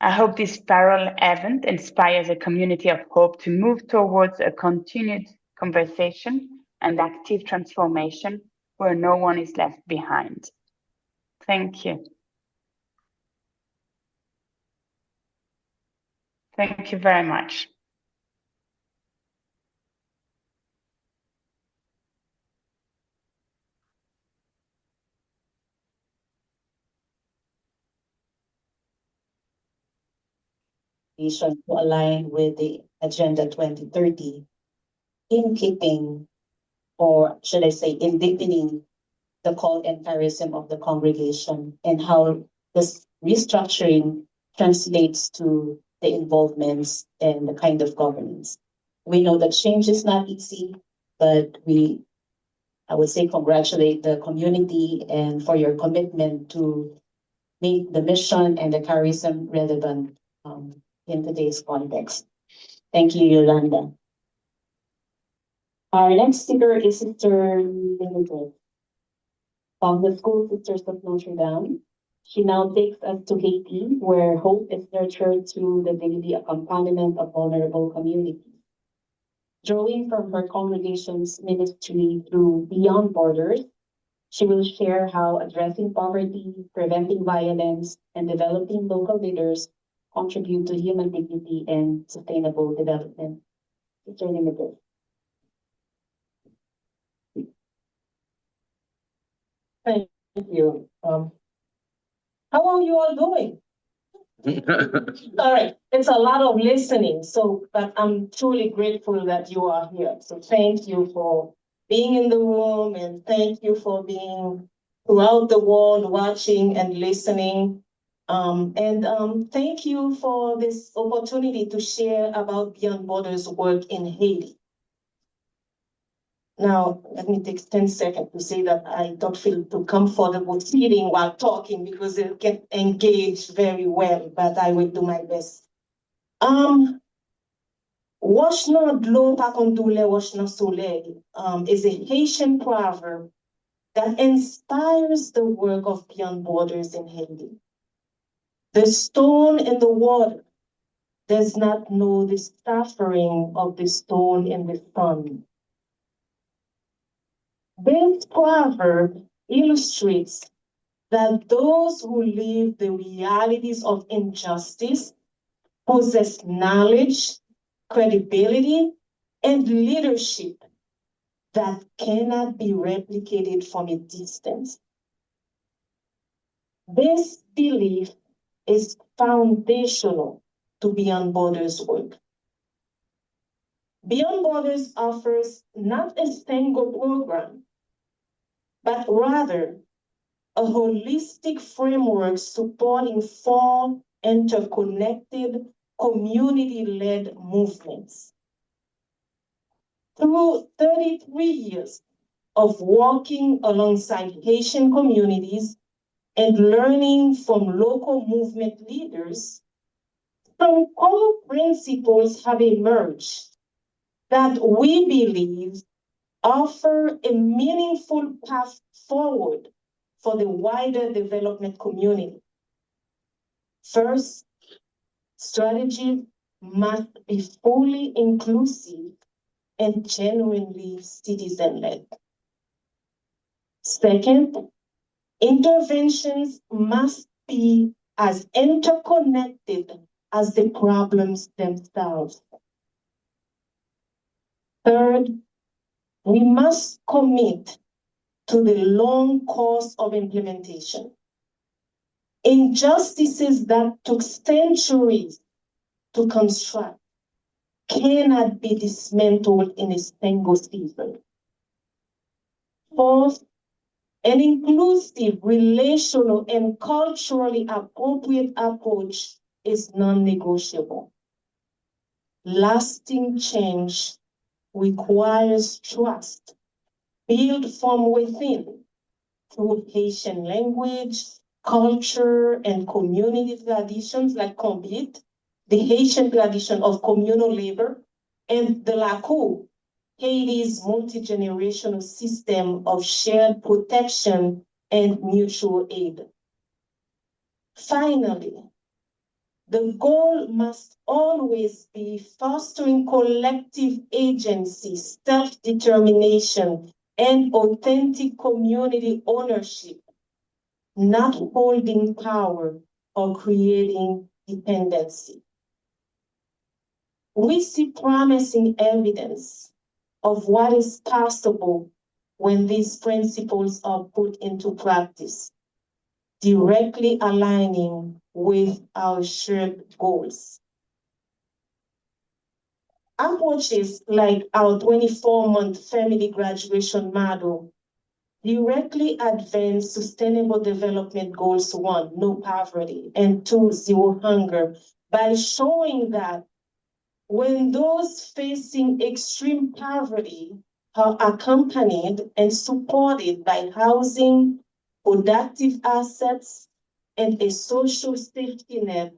Speaker 6: I hope this parallel event inspires a community of hope to move towards a continued conversation and active transformation where no one is left behind. Thank you. Thank you very much.
Speaker 2: To align with the Agenda 2030 in keeping, or should I say, in deepening the call and charism of the congregation and how this restructuring translates to the involvements and the kind of governance. We know that change is not easy, but I would say, congratulate the community and for your commitment to make the mission and the charism relevant in today's context. Thank you, Yolanda. Our next speaker is Sister Limited of the School Sisters of Notre Dame. She now takes us to Haiti, where hope is nurtured through the daily accompaniment of vulnerable communities. Drawing from her congregation's ministry through Beyond Borders, she will share how addressing poverty, preventing violence, and developing local leaders contribute to human dignity and sustainable development. Sister Limited.
Speaker 7: Thank you. How are you all doing? All right, it's a lot of listening, but I'm truly grateful that you are here. So thank you for being in the room, and thank you for being throughout the world, watching and listening. Thank you for this opportunity to share about Beyond Borders' work in Haiti. Now, let me take 10 seconds to say that I don't feel too comfortable sitting while talking because it can engage very well, but I will do my best. Wash no dlo pa kon doule wash no soleil is a Haitian proverb that inspires the work of Beyond Borders in Haiti. The stone in the water does not know the suffering of the stone in the sun. This proverb illustrates that those who live the realities of injustice possess knowledge, credibility, and leadership that cannot be replicated from a distance. This belief is foundational to Beyond Borders work. Beyond Borders offers not a single program, but rather a holistic framework supporting 4 interconnected community-led movements. Through 33 years of working alongside Haitian communities and learning from local movement leaders, some core principles have emerged that we believe offer a meaningful path forward for the wider development community. First, strategy must be fully inclusive and genuinely citizen-led. Second, interventions must be as interconnected as the problems themselves. Third, we must commit to the long course of implementation. Injustices that took centuries to construct cannot be dismantled in a single season. Fourth, an inclusive, relational, and culturally appropriate approach is non-negotiable. Lasting change requires trust built from within through Haitian language, culture, and community traditions like Combit, the Haitian tradition of communal labor, and the Lakou, Haiti's multi-generational system of shared protection and mutual aid. Finally, the goal must always be fostering collective agency, self-determination, and authentic community ownership, not holding power or creating dependency. We see promising evidence of what is possible when these principles are put into practice, directly aligning with our shared goals. Approaches like our 24-month family graduation model directly advance Sustainable Development Goals 1, no poverty, and 2, zero hunger, by showing that when those facing extreme poverty are accompanied and supported by housing, productive assets, and a social safety net,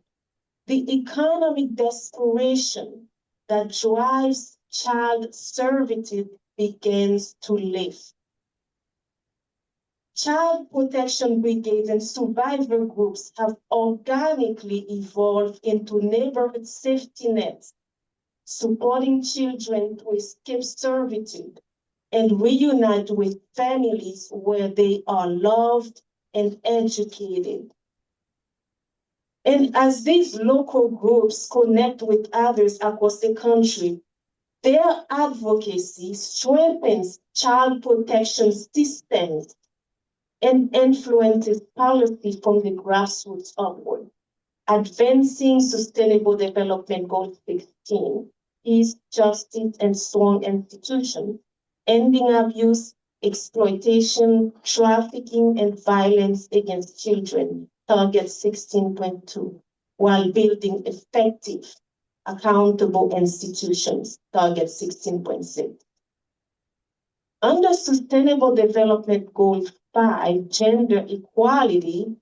Speaker 7: the economic desperation that drives child servitude begins to lift. Child protection brigades and survivor groups have organically evolved into neighborhood safety nets, supporting children to escape servitude and reunite with families where they are loved and educated. And as these local groups connect with others across the country, their advocacy strengthens child protection systems and influences policy from the grassroots upward. Advancing Sustainable Development Goal 16 is justice and strong institutions, ending abuse, exploitation, trafficking, and violence against children, target 16.2, while building effective, accountable institutions, target 16.6. Under Sustainable Development Goal 5, gender equality,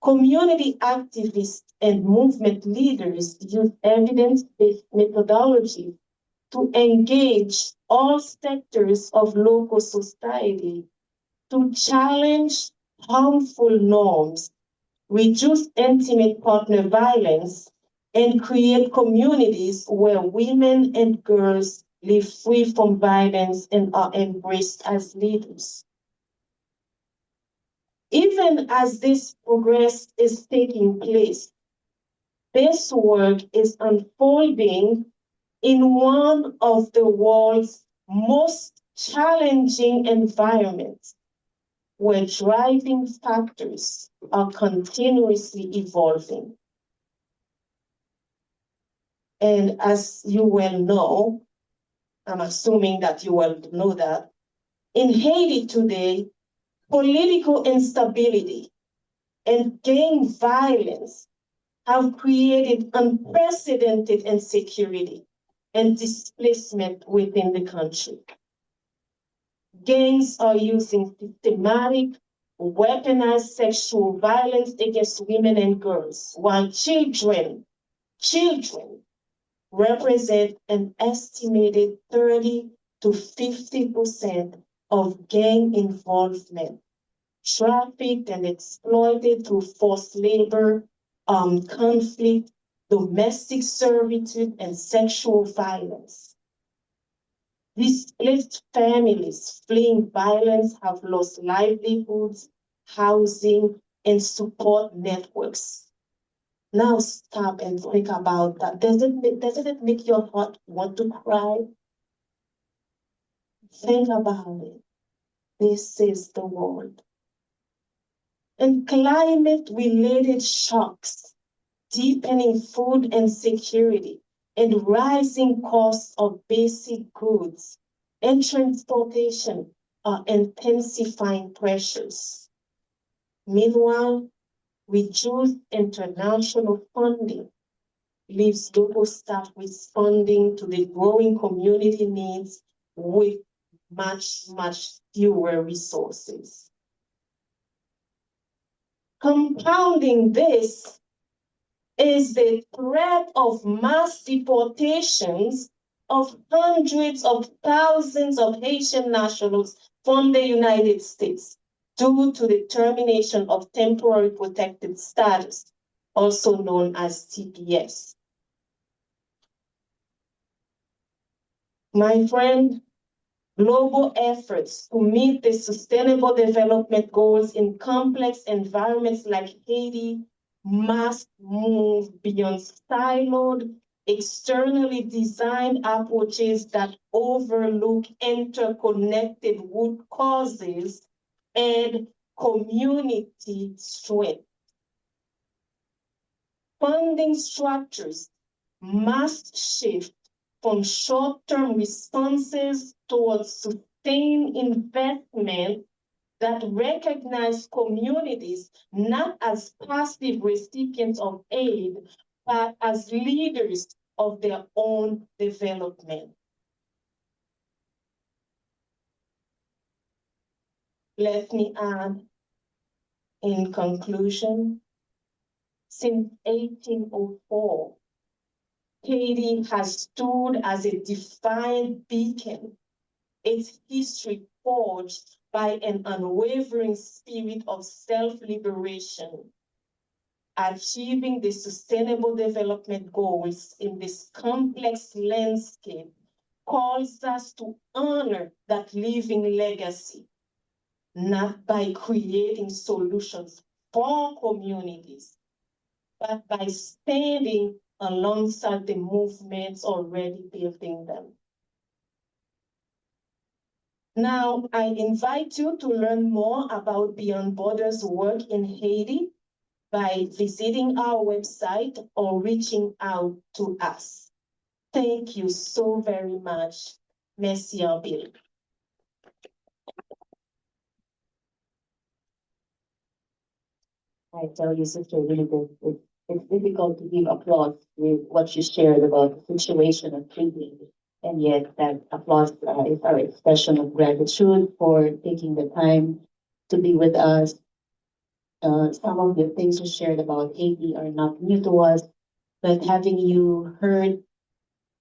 Speaker 7: community activists and movement leaders use evidence-based methodology to engage all sectors of local society to challenge harmful norms, reduce intimate partner violence, and create communities where women and girls live free from violence and are embraced as leaders. Even as this progress is taking place, this work is unfolding in one of the world's most challenging environments, where driving factors are continuously evolving. And as you well know, I'm assuming that you well know that, in Haiti today, political instability and gang violence have created unprecedented insecurity and displacement within the country. Gangs are using systematic, weaponized sexual violence against women and girls, while children represent an estimated 30 to 50% of gang involvement, trafficked and exploited through forced labor, conflict, domestic servitude, and sexual violence. Displaced families fleeing violence have lost livelihoods, housing, and support networks. Now stop and think about that. Doesn't it make your heart want to cry? Think about it. This is the world. And climate-related shocks, deepening food insecurity, and rising costs of basic goods and transportation are intensifying pressures. Meanwhile, reduced international funding leaves local staff responding to the growing community needs with much fewer resources. Compounding this is the threat of mass deportations of hundreds of thousands of Haitian nationals from the United States due to the termination of temporary protected status, also known as TPS. My friend, global efforts to meet the sustainable development goals in complex environments like Haiti must move beyond siloed, externally designed approaches that overlook interconnected root causes and community strength. Funding structures must shift from short-term responses towards sustained investment that recognize communities not as passive recipients of aid, but as leaders of their own development. Let me add, in conclusion, since 1804, Haiti has stood as a defiant beacon, its history forged by an unwavering spirit of self-liberation. Achieving the sustainable development goals in this complex landscape calls us to honor that living legacy, not by creating solutions for communities, but by standing alongside the movements already building them. Now, I invite you to learn more about Beyond Borders' work in Haiti by visiting our website or reaching out to us. Thank you so very much. Merci en pile.
Speaker 2: I tell you, Sister Elizabeth, it's difficult to give applause with what you shared about the situation of Haiti. And yet that applause is our expression of gratitude for taking the time to be with us. Some of the things you shared about Haiti are not new to us, but having you heard,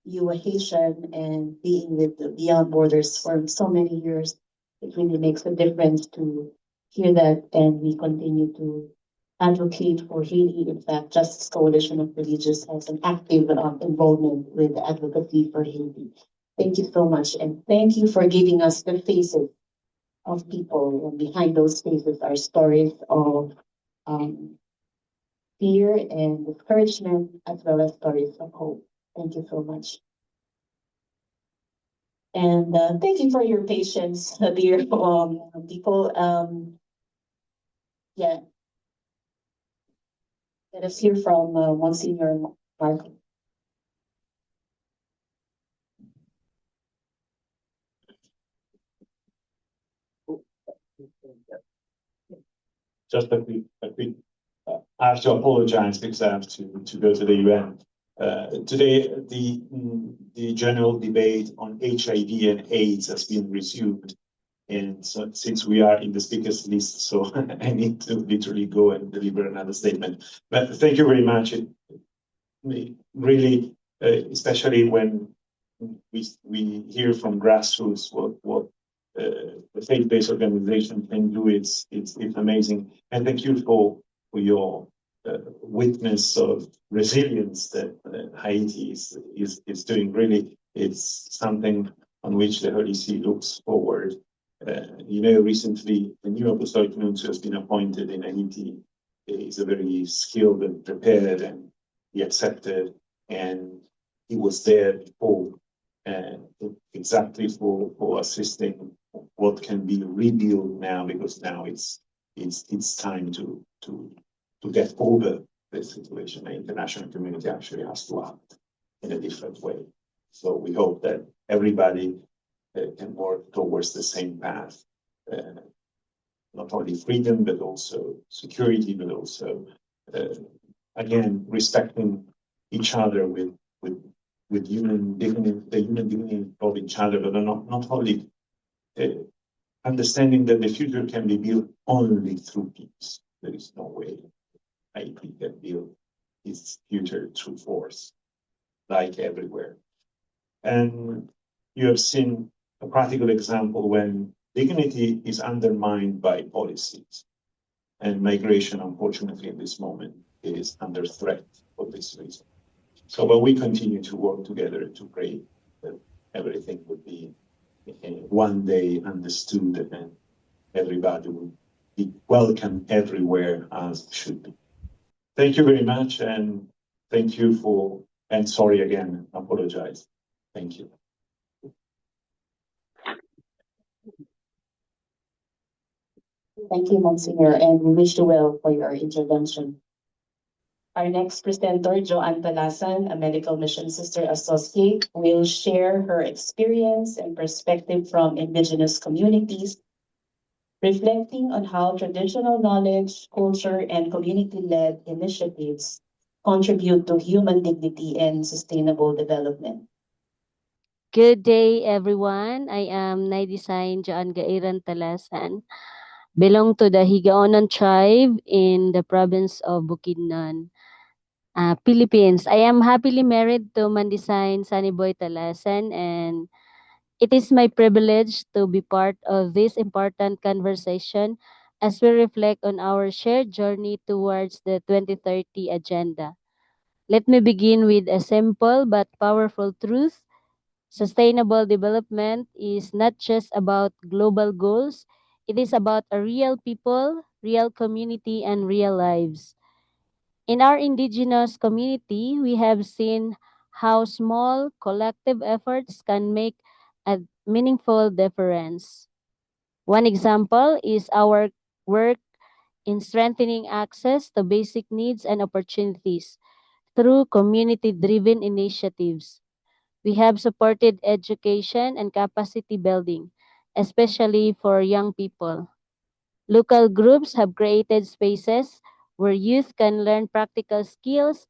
Speaker 2: you were Haitian and being with the Beyond Borders for so many years, it really makes a difference to hear that, and we continue to advocate for Haiti. In fact, Justice Coalition of Religious has an active involvement with advocacy for Haiti. Thank you so much, and thank you for giving us the faces of people. And behind those faces are stories of um, fear and discouragement, as well as stories of hope. Thank you so much. And thank you for your patience, dear people. Yeah, let us hear from Monsignor Marco.
Speaker 3: Just I have to apologize because I have to go to the UN. Today, the general debate on HIV and AIDS has been resumed. And so, since we are in the speakers list, so I need to literally go and deliver another statement. But thank you very much. It really, especially when we hear from grassroots what the faith-based organization can do, it's amazing. And thank you for your witness of resilience that Haiti is doing. Really, it's something on which the Holy See looks forward. Recently, the new apostolic nuncio has been appointed in Haiti. He's a very skilled and prepared, and he accepted, and he was there before, exactly for assisting what can be rebuilt now, because now it's time to get over this situation. The international community actually has to act in a different way. So we hope that everybody can work towards the same path, not only freedom, but also security, but also, again, respecting each other with human dignity, the human dignity of each other, but not only understanding that the future can be built only through peace. There is no way Haiti can build its future through force, like everywhere. And you have seen a practical example when dignity is undermined by policies. And migration, unfortunately, in this moment, is under threat for this reason. So while we continue to work together to pray that everything would be one day understood and everybody would be welcome everywhere as it should be. Thank you very much, and thank you for, and sorry again, apologize. Thank you.
Speaker 2: Thank you, Monsignor, and we wish you well for your intervention. Our next presenter, Joanne Palasan, a medical mission sister associate, will share her experience and perspective from indigenous communities, reflecting on how traditional knowledge, culture, and community-led initiatives contribute to human dignity and sustainable development.
Speaker 8: Good day, everyone. I am Naidesign Joan Gairan Talasan, belong to the Higaonon tribe in the province of Bukidnon, Philippines. I am happily married to Mandesign Saniboy Talasan, and it is my privilege to be part of this important conversation as we reflect on our shared journey towards the 2030 agenda. Let me begin with a simple but powerful truth. Sustainable development is not just about global goals, it is about a real people, real community, and real lives. In our indigenous community, we have seen how small collective efforts can make a meaningful difference. One example is our work in strengthening access to basic needs and opportunities through community driven initiatives. We have supported education and capacity building, especially for young people. Local groups have created spaces where youth can learn practical skills,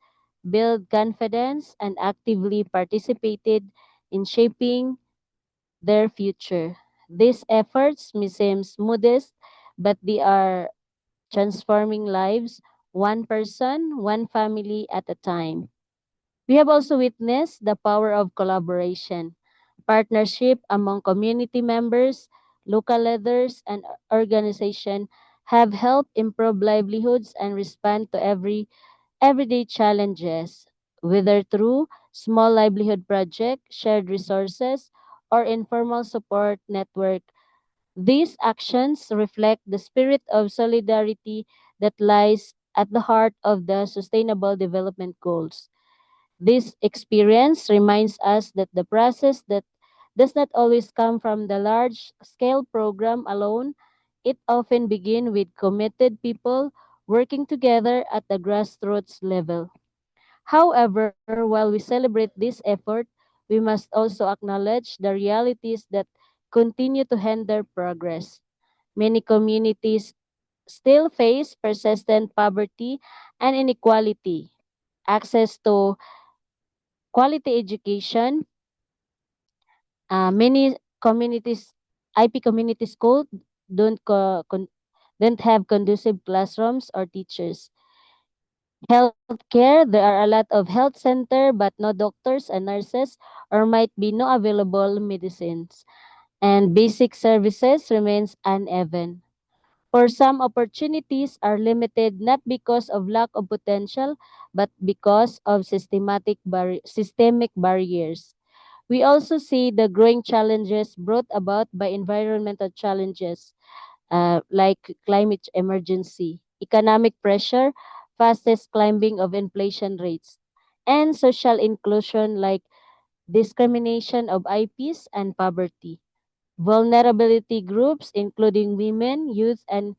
Speaker 8: build confidence, and actively participated in shaping their future. These efforts may seem modest, but they are transforming lives one person, one family at a time. We have also witnessed the power of collaboration, partnership among community members, local leaders, and organizations have helped improve livelihoods and respond to everyday challenges, whether through small livelihood projects, shared resources, or informal support network. These actions reflect the spirit of solidarity that lies at the heart of the Sustainable Development Goals. This experience reminds us that the process that does not always come from the large scale program alone. It often begins with committed people working together at the grassroots level. However, while we celebrate this effort, we must also acknowledge the realities that continue to hinder progress. Many communities still face persistent poverty and inequality. Access to quality education, many communities, IP community schools don't have conducive classrooms or teachers. Healthcare, there are a lot of health center but no doctors and nurses, or might be no available medicines. And basic services remains uneven. For some, opportunities are limited not because of lack of potential, but because of systemic barriers. We also see the growing challenges brought about by environmental challenges, like climate emergency, economic pressure, fastest climbing of inflation rates, and social inclusion like discrimination of IPs and poverty. Vulnerability groups, including women, youth, and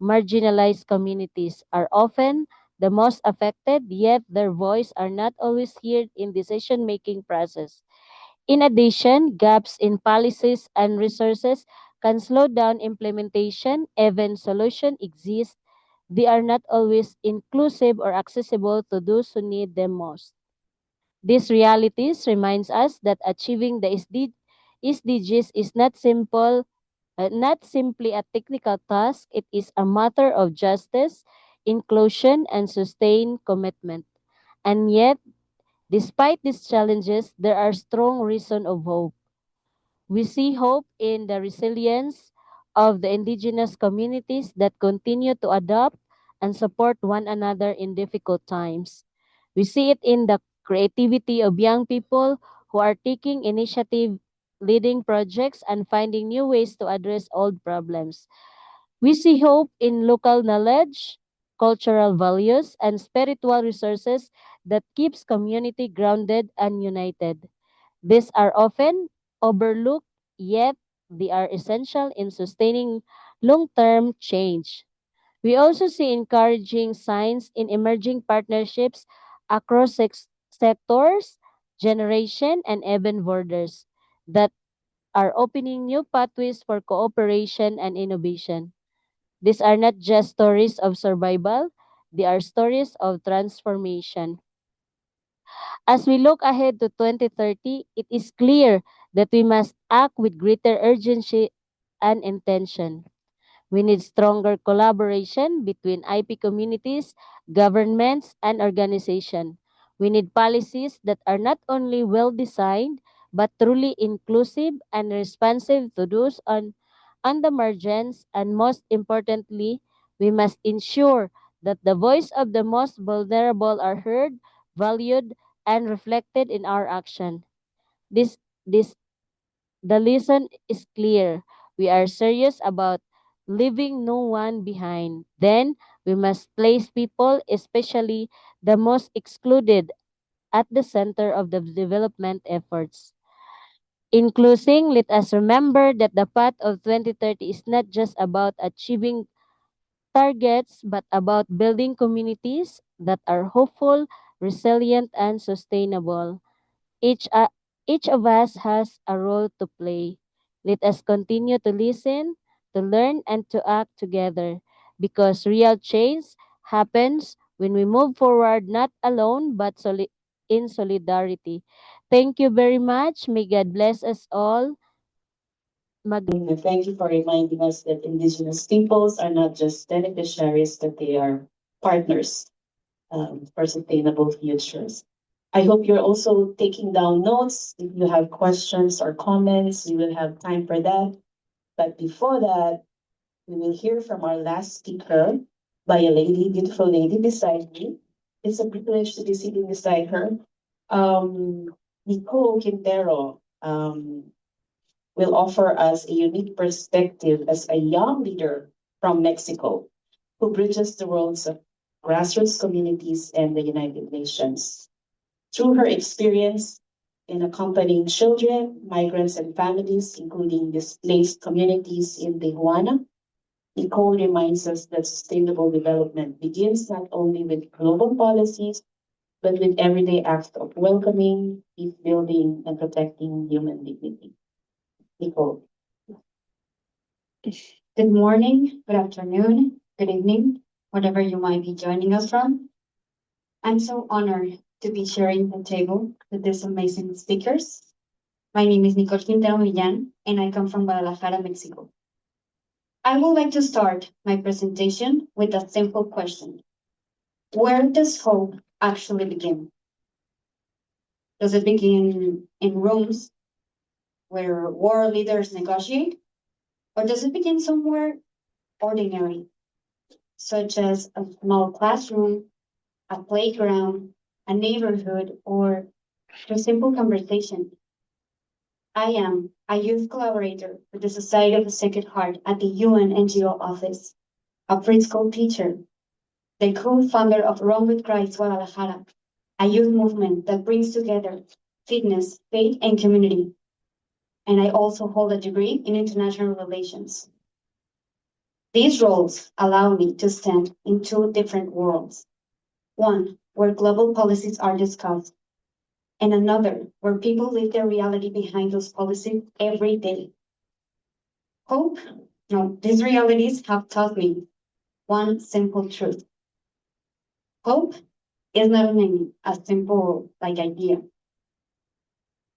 Speaker 8: marginalized communities, are often the most affected, yet their voice are not always heard in decision-making process. In addition, gaps in policies and resources can slow down implementation. Even solutions exist, they are not always inclusive or accessible to those who need them most. These realities reminds us that achieving the SDGs is not simply a technical task, it is a matter of justice, inclusion, and sustained commitment. And yet, despite these challenges, there are strong reasons of hope. We see hope in the resilience of the indigenous communities that continue to adopt and support one another in difficult times. We see it in the creativity of young people who are taking initiative, leading projects, and finding new ways to address old problems. We see hope in local knowledge, cultural values, and spiritual resources that keeps community grounded and united. These are often overlooked, yet they are essential in sustaining long-term change. We also see encouraging signs in emerging partnerships across sectors, generation, and even borders that are opening new pathways for cooperation and innovation. These are not just stories of survival, they are stories of transformation. As we look ahead to 2030, it is clear that we must act with greater urgency and intention. We need stronger collaboration between IP communities, governments, and organizations. We need policies that are not only well designed, but truly inclusive and responsive to those on the margins. And most importantly, we must ensure that the voice of the most vulnerable are heard, valued, and reflected in our action. This, this the lesson is clear. We are serious about leaving no one behind. Then we must place people, especially the most excluded, at the center of the development efforts. In closing, let us remember that the path of 2030 is not just about achieving targets, but about building communities that are hopeful, resilient, and sustainable. Each, uh, each of us has a role to play. Let us continue to listen, to learn, and to act together because real change happens when we move forward not alone but in solidarity. Thank you very much. May God bless us all.
Speaker 2: And thank you for reminding us that indigenous peoples are not just beneficiaries, but they are partners for sustainable futures. I hope you're also taking down notes. If you have questions or comments, we will have time for that. But before that, we will hear from our last speaker by a lady, beautiful lady beside me. It's a privilege to be sitting beside her. Nicole Quintero. will offer us a unique perspective as a young leader from Mexico who bridges the worlds of grassroots communities and the United Nations. Through her experience in accompanying children, migrants, and families, including displaced communities in Tijuana, Nicole reminds us that sustainable development begins not only with global policies, but with everyday acts of welcoming, peace building, and protecting human dignity. Nicole.
Speaker 9: Good morning, good afternoon, good evening, whatever you might be joining us from. I'm so honored to be sharing the table with these amazing speakers. My name is Nicole Quintero Millan, and I come from Guadalajara, Mexico. I would like to start my presentation with a simple question. Where does hope actually begin? Does it begin in rooms where world leaders negotiate? Or does it begin somewhere ordinary, such as a small classroom, a playground, a neighborhood, or a simple conversation? I am a youth collaborator with the Society of the Sacred Heart at the UN NGO office, a preschool teacher, the co-founder of Run with Christ Guadalajara, a youth movement that brings together fitness, faith, and community. And I also hold a degree in international relations. These roles allow me to stand in two different worlds. One, where global policies are discussed, and another, where people live their reality behind those policies every day. These realities have taught me one simple truth. Hope is not a simple idea.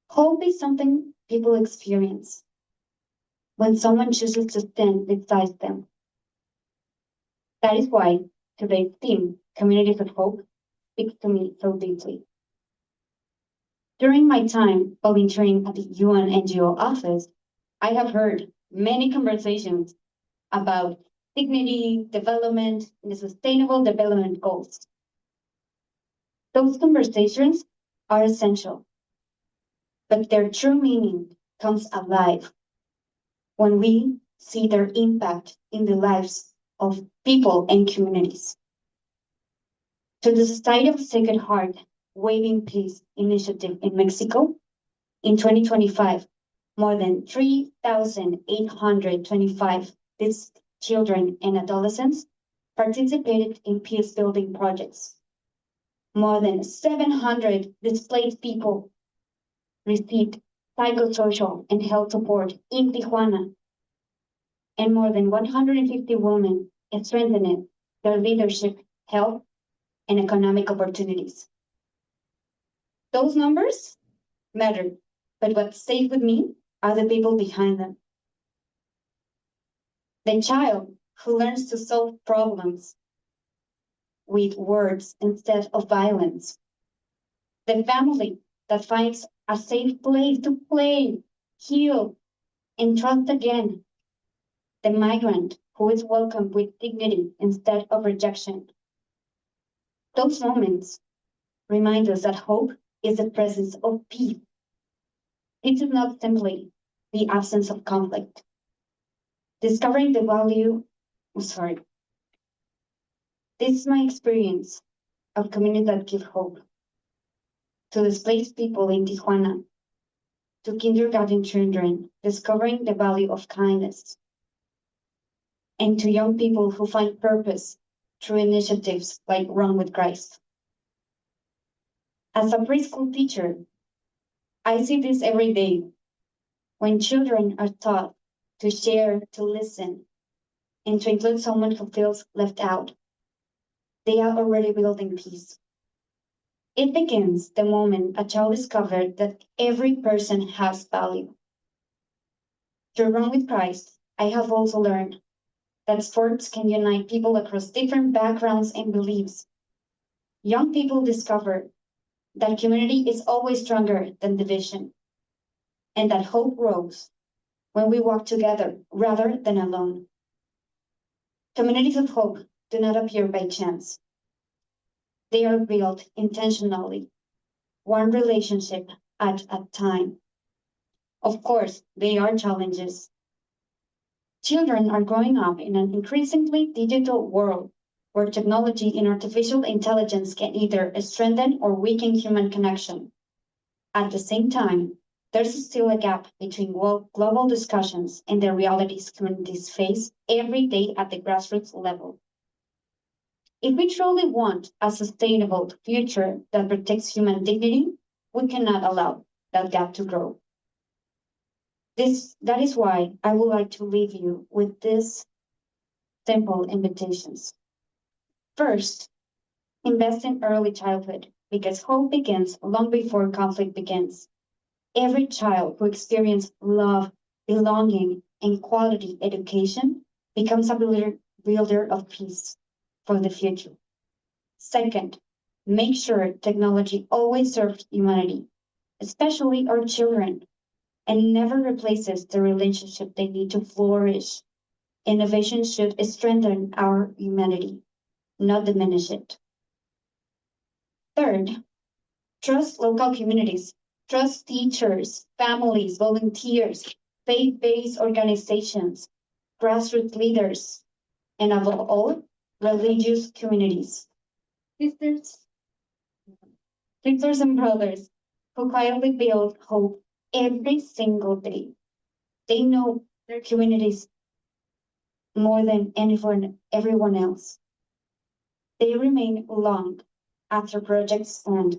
Speaker 9: Hope is something people experience when someone chooses to stand beside them. That is why today's theme, Communities of Hope, speaks to me so deeply. During my time volunteering at the UN NGO office, I have heard many conversations about dignity, development, and the sustainable development goals. Those conversations are essential, but their true meaning comes alive when we see their impact in the lives of people and communities. To the Society of the Sacred Heart Waving Peace Initiative in Mexico, in 2025, more than 3,825 children and adolescents participated in peace-building projects. More than 700 displaced people received psychosocial and health support in Tijuana, and more than 150 women strengthened their leadership, health, and economic opportunities. Those numbers matter, but what stays with me are the people behind them. The child who learns to solve problems with words instead of violence. The family that finds a safe place to play, heal, and trust again. The migrant who is welcomed with dignity instead of rejection. Those moments remind us that hope is the presence of peace. It is not simply the absence of conflict. Discovering the value, this is my experience of communities that give hope. To displaced people in Tijuana, to kindergarten children discovering the value of kindness, and to young people who find purpose through initiatives like Run with Christ. As a preschool teacher, I see this every day when children are taught to share, to listen, and to include someone who feels left out. They are already building peace. It begins the moment a child discovers that every person has value. Through Run with Christ, I have also learned that sports can unite people across different backgrounds and beliefs. Young people discover that community is always stronger than division, and that hope grows when we walk together rather than alone. Communities of hope do not appear by chance. They are built intentionally, one relationship at a time. Of course, they are challenges. Children are growing up in an increasingly digital world where technology and artificial intelligence can either strengthen or weaken human connection. At the same time, there's still a gap between global discussions and the realities communities face every day at the grassroots level. If we truly want a sustainable future that protects human dignity, we cannot allow that gap to grow. That is why I would like to leave you with these simple invitations. First, invest in early childhood because hope begins long before conflict begins. Every child who experiences love, belonging, and quality education becomes a builder of peace for the future. Second, make sure technology always serves humanity, especially our children, and never replaces the relationship they need to flourish. Innovation should strengthen our humanity, not diminish it. Third, trust local communities, trust teachers, families, volunteers, faith-based organizations, grassroots leaders, and above all, religious communities. Sisters and brothers who quietly build hope every single day. They know their communities more than everyone else. They remain long after projects end,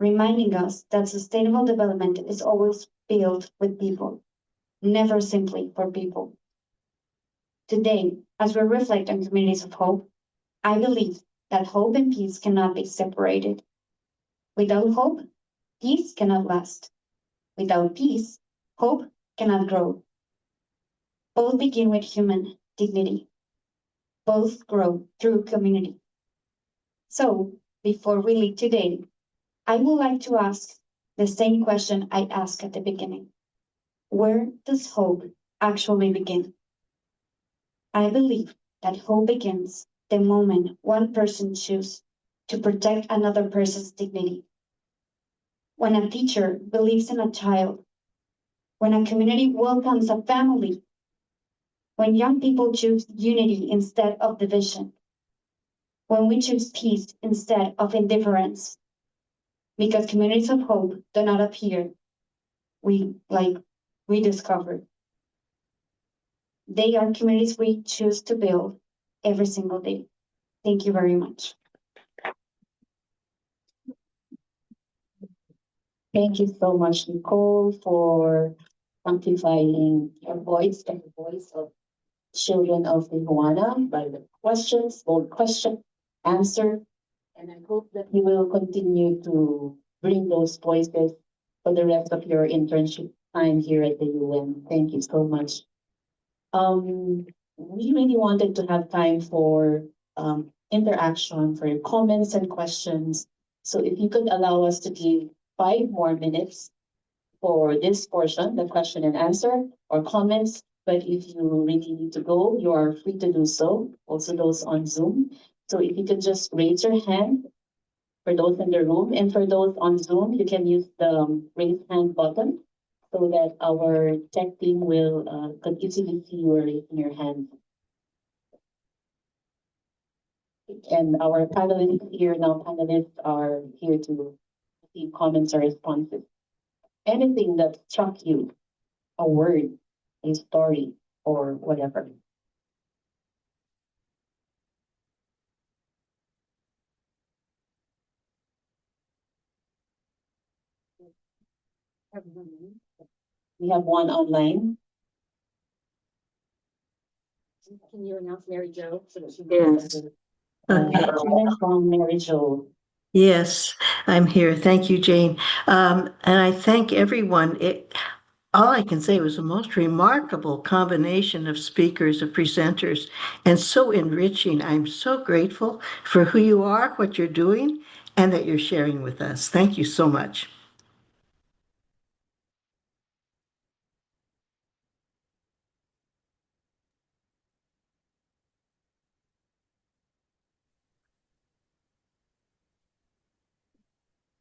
Speaker 9: reminding us that sustainable development is always built with people, never simply for people. Today, as we reflect on communities of hope, I believe that hope and peace cannot be separated. Without hope, peace cannot last. Without peace, hope cannot grow. Both begin with human dignity. Both grow through community. So, before we leave today, I would like to ask the same question I asked at the beginning. Where does hope actually begin? I believe that hope begins the moment one person chooses to protect another person's dignity. When a teacher believes in a child, when a community welcomes a family, when young people choose unity instead of division, when we choose peace instead of indifference, because communities of hope do not appear, we discovered. They are communities we choose to build every single day. Thank you very much.
Speaker 2: Thank you so much, Nicole, for amplifying your voice and the voice of children of the Tijuana by the questions, bold question, answer. And I hope that you will continue to bring those voices for the rest of your internship time here at the UN. Thank you so much. We really wanted to have time for interaction, for your comments and questions. So if you could allow us to give 5 more minutes for this portion, the question and answer or comments. But if you really need to go, you are free to do so. Also those on Zoom. So if you could just raise your hand for those in the room, and for those on Zoom, you can use the raise hand button so that our tech team will could easily see you raising your hand. And our panelists are here to receive comments or responses. Anything that struck you, a word, a story, or whatever. We have one online.
Speaker 7: Can you announce Mary Jo so that she
Speaker 10: Yes.
Speaker 2: Comment from Mary Jo.
Speaker 10: Yes, I'm here. Thank you, Jane. And I thank everyone. All I can say was a most remarkable combination of speakers, of presenters, and so enriching. I'm so grateful for who you are, what you're doing, and that you're sharing with us. Thank you so much.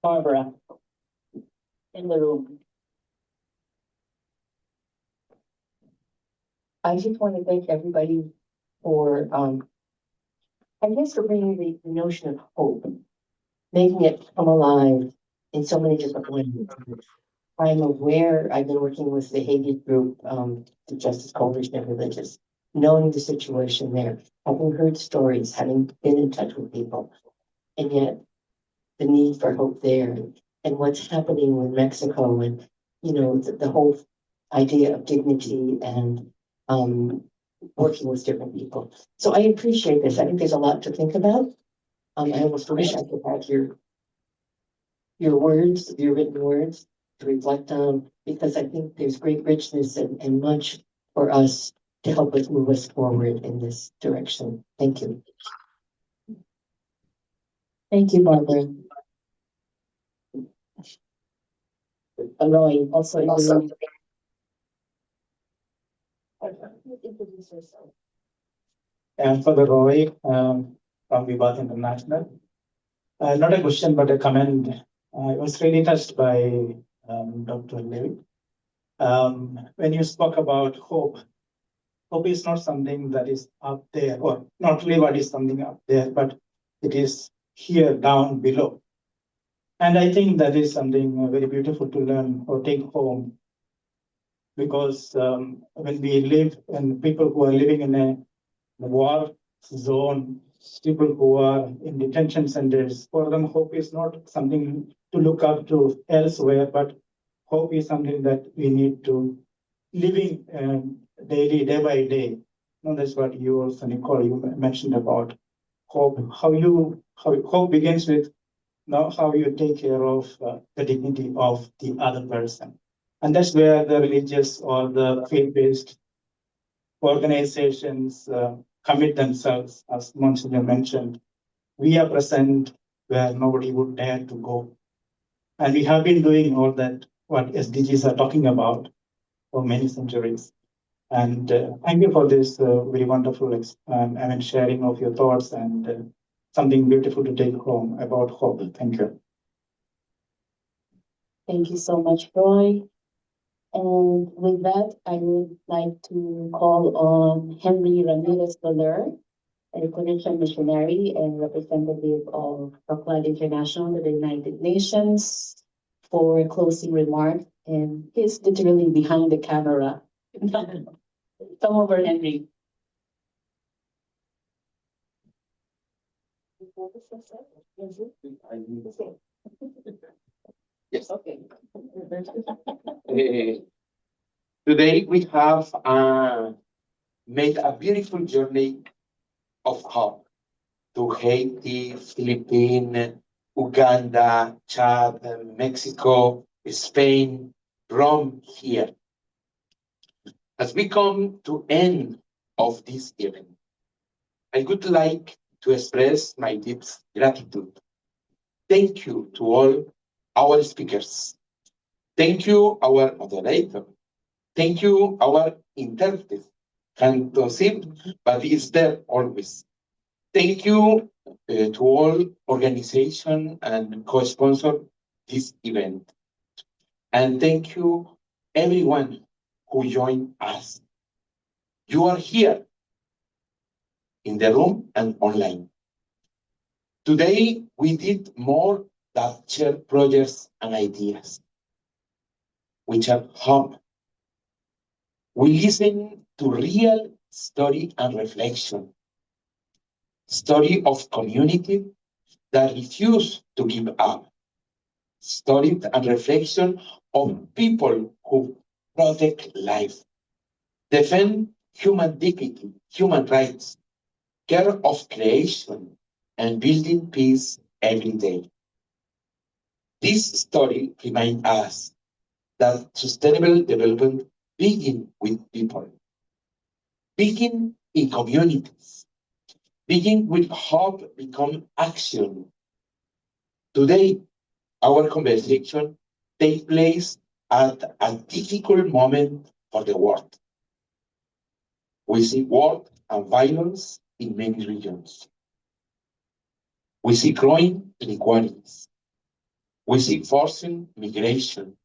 Speaker 2: Barbara in the room.
Speaker 11: I just want to thank everybody for, I guess for bringing the notion of hope, making it come alive in so many different ways. I'm aware, I've been working with the Haiti group, the Justice Coalition of Religious, knowing the situation there, having heard stories, having been in touch with people, and yet the need for hope there and what's happening with Mexico and, you know, the whole idea of dignity and working with different people. So I appreciate this. I think there's a lot to think about. I almost wish I could have your words, your written words to reflect on, because I think there's great richness and much for us to help us move us forward in this direction. Thank you. Thank you, Barbara. Roy, also in the room. Introduce yourself.
Speaker 12: And for the Roy from Vivat International. Not a question, but a comment. I was really touched by Dr. Levy. When you spoke about hope, hope is not something that is up there, or not really what is something up there, but it is here down below. And I think that is something very beautiful to learn or take home. Because when we live, and people who are living in a war zone, people who are in detention centers, for them, hope is not something to look up to elsewhere, but hope is something that we need to living daily, day by day. And that's what you also, Nicole, you mentioned about hope. Hope begins with how you take care of the dignity of the other person. And that's where the religious or the faith-based organizations commit themselves, as Monsignor mentioned. We are present where nobody would dare to go. And we have been doing all that, what SDGs are talking about for many centuries. And thank you for this very wonderful sharing of your thoughts and something beautiful to take home about hope. Thank you.
Speaker 2: Thank you so much, Roy. And with that, I would like to call on Henry Ramirez Soler, a Christian missionary and representative of Rockland International, the United Nations, for a closing remark. And he's literally behind the camera. Come over, Henry.
Speaker 13: Yes.
Speaker 2: Okay.
Speaker 13: Today we have made a beautiful journey of hope to Haiti, Philippines, Uganda, Chad, Mexico, Spain, Rome here. As we come to end of this event, I would like to express my deep gratitude. Thank you to all our speakers. Thank you, our moderator. Thank you, our interpreter. Can't see, but it's there always. Thank you to all organizations and co-sponsor this event. And thank you, everyone who joined us. You are here in the room and online. Today, we did more than share projects and ideas. We have hope. We listen to real story and reflection. Story of community that refuse to give up. Story and reflection of people who protect life, defend human dignity, human rights, care of creation, and building peace every day. This story reminds us that sustainable development begins with people, begin in communities, begin with hope become action. Today, our conversation takes place at a difficult moment for the world. We see war and violence in many regions. We see growing inequalities. We see forcing migration.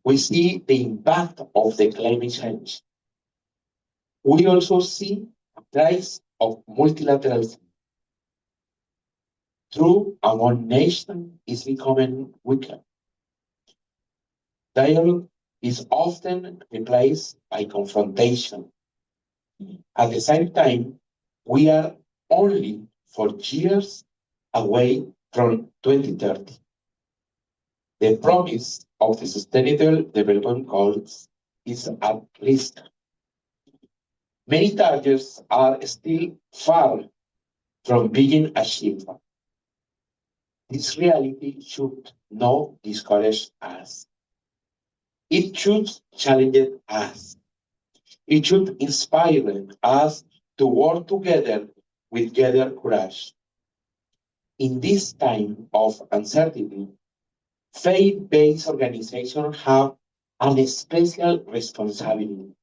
Speaker 13: We see the impact of the climate change. We also see a rise of multilateralism. True among nations is becoming weaker. Dialogue is often replaced by confrontation. At the same time, we are only 4 years away from 2030. The promise of the Sustainable Development Goals is at risk. Many targets are still far from being achieved. This reality should not discourage us. It should challenge us. It should inspire us to work together with greater courage. In this time of uncertainty, faith-based organizations have an special responsibility.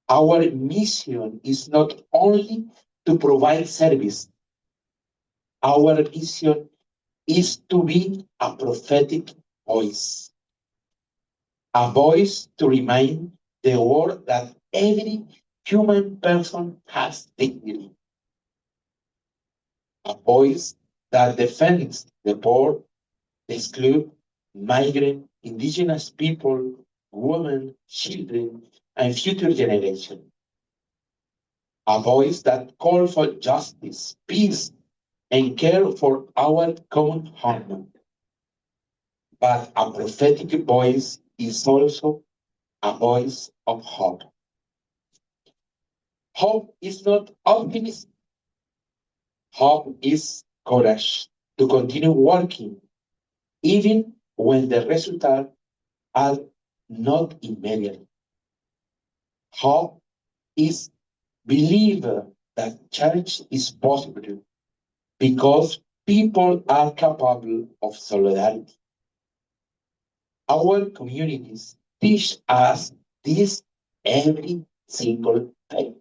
Speaker 13: Our mission is not only to provide service. Our mission is to be a prophetic voice. A voice to remind the world that every human person has dignity. A voice that defends the poor, the excluded, migrant, indigenous people, women, children, and future generations. A voice that calls for justice, peace, and care for our common home. But a prophetic voice is also a voice of hope. Hope is not optimism. Hope is courage to continue working, even when the results are not immediate. Hope is belief that change is possible because people are capable of solidarity. Our communities teach us this every single day.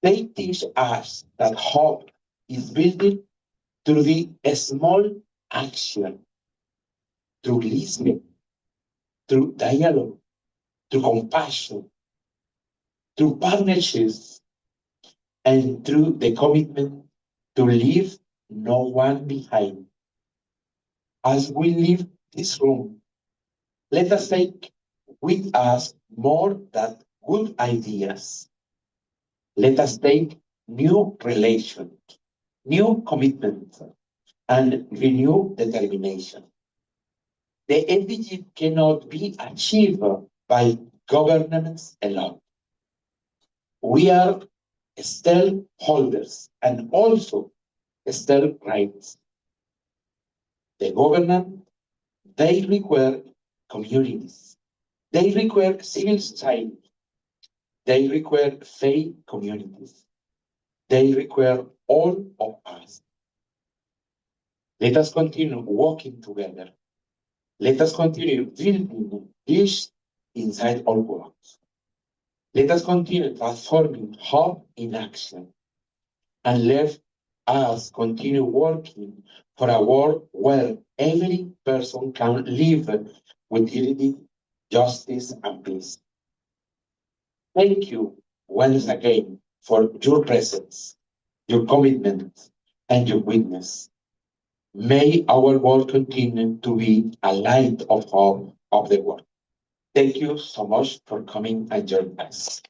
Speaker 13: They teach us that hope is built through the small action, through listening, through dialogue, through compassion, through partnerships, and through the commitment to leave no one behind. As we leave this room, let us take with us more than good ideas. Let us take new relations, new commitments, and renew determination. The SDG cannot be achieved by governments alone. We are stakeholders and also rights. The government, they require communities. They require civil society. They require faith communities. They require all of us. Let us continue working together. Let us continue building this inside our worlds. Let us continue transforming hope in action. And let us continue working for a world where every person can live with dignity, justice, and peace. Thank you once again for your presence, your commitment, and your witness. May our world continue to be a light of hope of the world. Thank you so much for coming and joining us.